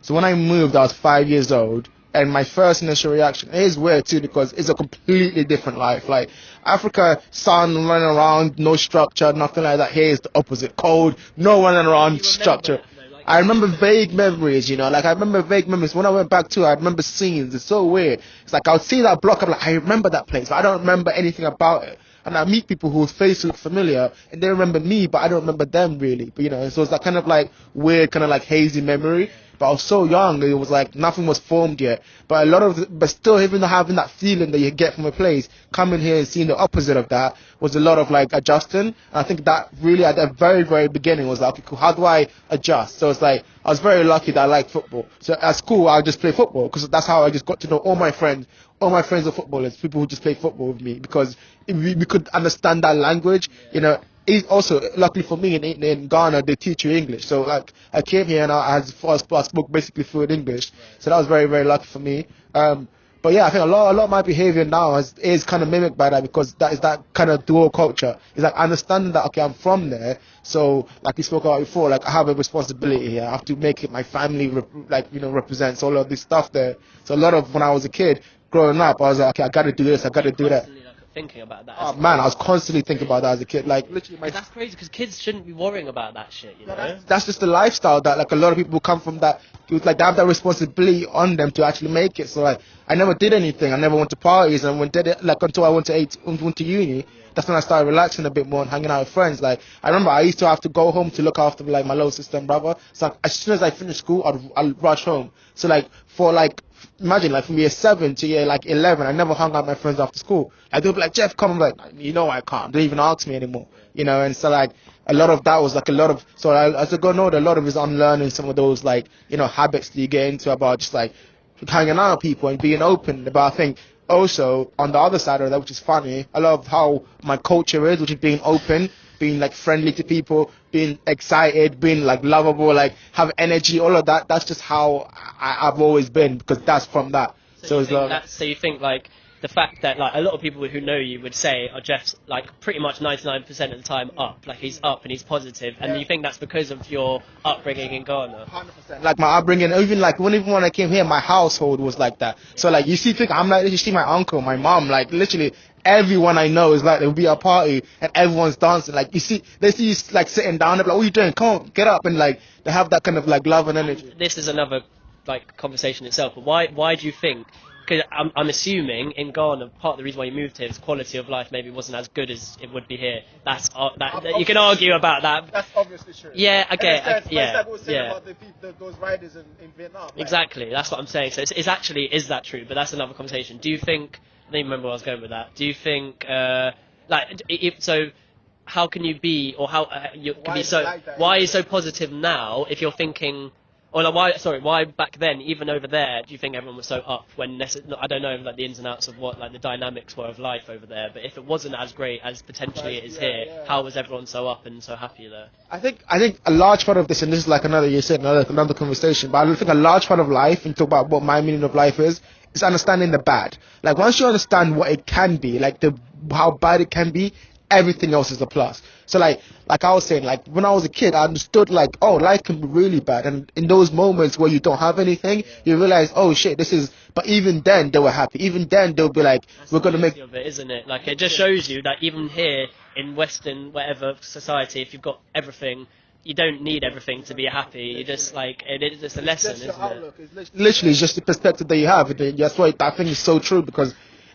So when I moved, I was 5 years old. And my first initial reaction is weird too, because it's a completely different life. Like Africa, sun running around, no structure, nothing like that. Here is the opposite, cold, no running around, structure. I remember vague memories, you know, like I remember vague memories. When I went back to it, I remember scenes. It's so weird. It's like I would see that block, I'm like, I remember that place, but I don't remember anything about it. And I meet people whose faces look familiar, and they remember me, but I don't remember them really. But you know, so it's that kind of like weird, kind of like hazy memory. But I was so young, it was like nothing was formed yet. But but still, even having that feeling that you get from a place, coming here and seeing the opposite of that was a lot of like adjusting. And I think that really at the very, very beginning was like, okay, cool, how do I adjust? So it's like, I was very lucky that I liked football. So at school, I would just play football because that's how I just got to know all my friends. All my friends are footballers, people who just play football with me because we could understand that language, you know. Also, luckily for me, in Ghana, they teach you English. So, like, I came here and I spoke basically fluent English. So that was very, very lucky for me. But yeah, I think a lot of my behavior now is kind of mimicked by that because that is that kind of dual culture. It's like understanding that, okay, I'm from there. So, like we spoke about before, like I have a responsibility here. I have to make it my family, represents all of this stuff there. So a lot of when I was a kid, growing up, I was like, okay, I got to do this, I got to do that. Thinking about that. Oh man, I was constantly thinking about that as a kid. Like literally, that's crazy because kids shouldn't be worrying about that shit. You know, that's just the lifestyle that like a lot of people come from. That like they have that responsibility on them to actually make it. So like, I never did anything. I never went to parties, and until I went to uni. That's when I started relaxing a bit more and hanging out with friends. Like I remember, I used to have to go home to look after like my little sister and brother. So as soon as I finished school, I'd rush home. So like imagine like from year 7 to year like 11, I never hung out with my friends after school. Like they'd be like, Jeff, come. I'm like, you know I can't. Don't even ask me anymore. You know, and so like a lot of that was like so as I got older, a lot of it is unlearning some of those like, you know, habits that you get into about just like hanging out with people and being open. But I think also on the other side of that, which is funny, I love how my culture is, which is being open, being like friendly to people, being excited, being like lovable, like have energy, all of that. That's just how I've always been because that's from that. So you think like the fact that like a lot of people who know you would say, oh, Jeff's like pretty much 99% of the time up, like he's up and he's positive, and you think that's because of your upbringing in Ghana? 100%. Like my upbringing, even when I came here, my household was like that. So like you see, I'm like, you see my uncle, my mom, like literally everyone I know is like there'll be a party and everyone's dancing. Like they see you like sitting down, they're like, what are you doing? Come on, get up, and like they have that kind of like love and energy. This is another like conversation itself, but why do you think Because I'm assuming in Ghana, part of the reason why you moved here is quality of life maybe wasn't as good as it would be here. That you can argue about that. That's obviously true. Yeah, okay, It's like we were saying yeah. about those riders in Vietnam. Like, Exactly, that's what I'm saying. So it's actually, is that true? But that's another conversation. Do you think? I don't even remember where I was going with that. Do you think, so? How can you be, or how you can be so? like that? Why are you so positive now? If you're thinking, or like, why back then, even over there, do you think everyone was so up when I don't know like the ins and outs of what like the dynamics were of life over there, but if it wasn't as great as potentially it is here, how was everyone so up and so happy there? I think a large part of this, and this is like another conversation, but I think a large part of life, and talk about what my meaning of life is understanding the bad. Like once you understand what it can be, like how bad it can be, everything else is a plus. So like I was saying, like when I was a kid, I understood like, oh, life can be really bad, and in those moments where you don't have anything, you realize, oh shit, this is. But even then, they were happy. Even then, they'll be like, we're gonna make. Of it, isn't it? Like it just shows you that even here in Western whatever society, if you've got everything, you don't need everything to be happy. You just like it is just a lesson, isn't it? It's literally just the perspective that you have. That's why I think it's so true, because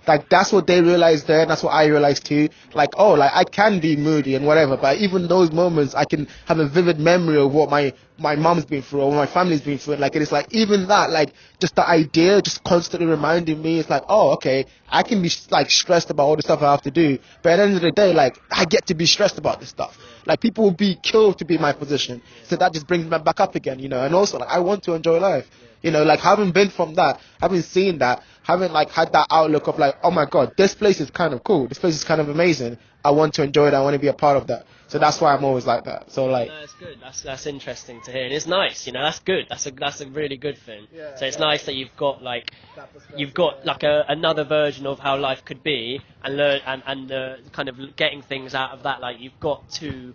like that's what they realized there, and that's what I realized too. Like, oh, like I can be moody and whatever, but even those moments, I can have a vivid memory of what my mom's been through or my family's been through. Like it's like even that, like just the idea, just constantly reminding me, it's like, oh, okay, I can be like stressed about all the stuff I have to do, but at the end of the day, like I get to be stressed about this stuff. Like people will be killed to be in my position, so that just brings me back up again, you know. And also, like I want to enjoy life. You know, like having been from that, having seen that, having like had that outlook of like, oh my god, this place is kind of cool, this place is kind of amazing, I want to enjoy it, I want to be a part of that. So that's why I'm always like that. So like, no, that's good. That's interesting to hear, and it's nice. You know, that's good. That's a really good thing. So it's nice that you've got like another version of how life could be, and learn and kind of getting things out of that. Like you've got two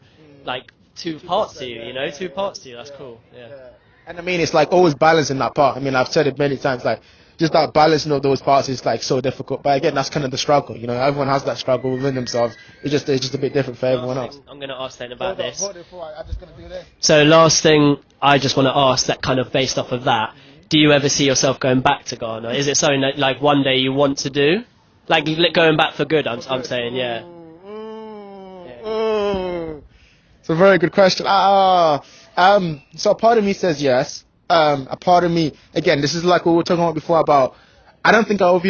parts to you. You know, two parts to you. That's cool. Yeah. And I mean, it's like always balancing that part. I mean, I've said it many times, like just that balancing of those parts is like so difficult. But again, that's kind of the struggle. You know, everyone has that struggle within themselves. It's just a bit different for everyone else. I'm going to ask then about this. I'm just going to do this. So last thing I just want to ask, that kind of based off of that, do you ever see yourself going back to Ghana? Is it something that like one day you want to do? Like going back for good, I'm saying, yeah. It's a very good question. So a part of me says yes. A part of me, again, this is like what we were talking about before about, I don't think I'll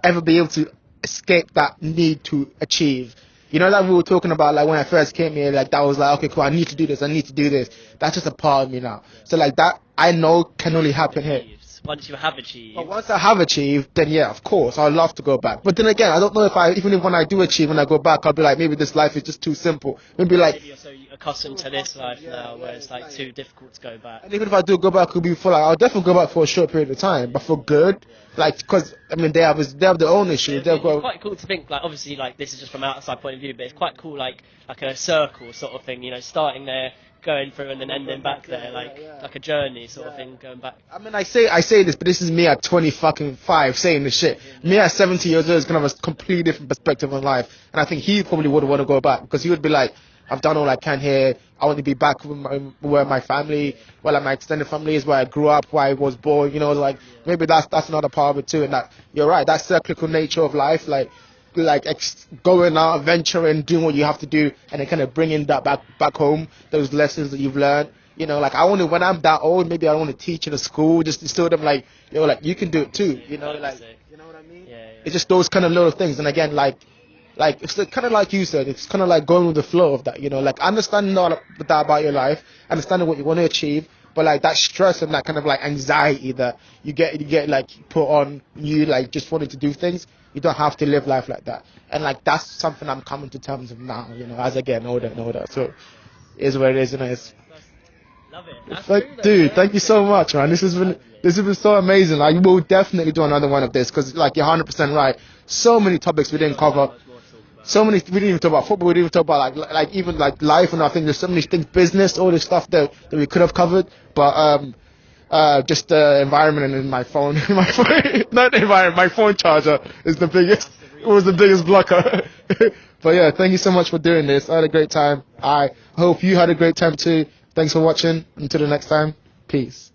ever be able to escape that need to achieve. You know that we were talking about, like when I first came here, like that was like, okay, cool, I need to do this. That's just a part of me now. So like that, I know can only happen here. Once you have achieved. But once I have achieved, then yeah, of course, I'd love to go back. But then again, I don't know even if when I do achieve, when I go back, I'll be like, maybe this life is just too simple. Maybe you're so accustomed to this life now, where it's like too difficult to go back. And even if I do go back, it'll be for like, I'll definitely go back for a short period of time, but for good, like, because I mean, they have their own issues. It's quite cool to think, like, obviously, like this is just from an outside point of view, but it's quite cool, like a circle sort of thing, you know, starting there, going through and then ending back there, like a journey sort of thing, going back. I mean, I say this, but this is me at 25 saying this shit. Me at 70 years old is gonna have a completely different perspective on life, and I think he probably would want to go back because he would be like, I've done all I can here. I want to be back where my family, like my extended family is, where I grew up, where I was born. You know, like maybe that's another part of it too. And that you're right, that cyclical nature of life, like going out, venturing, doing what you have to do, and then kind of bringing that back home, those lessons that you've learned. You know, like when I'm that old, maybe I want to teach in a school, just instill them like, you know, like you can do it too. You know, like you know what I mean? Yeah. It's just those kind of little things. And again, like it's kind of like you said, it's kind of like going with the flow of that. You know, like understanding all that about your life, understanding what you want to achieve. But like that stress and that kind of like anxiety that you get like put on you, like just wanting to do things. You don't have to live life like that. And like that's something I'm coming to terms with now, you know, as I get older and older. So it is what it is, and it's. Love it. Dude, thank you so much, man. This has been so amazing. Like we'll definitely do another one of this because like you're 100% right. So many topics we didn't cover. So many, we didn't even talk about football, we didn't even talk about like even like life, and I think there's so many things, business, all this stuff that we could have covered, but just the environment and my phone, not the environment, my phone charger is the biggest, was the biggest blocker. But yeah, thank you so much for doing this. I had a great time. I hope you had a great time too. Thanks for watching. Until the next time, peace.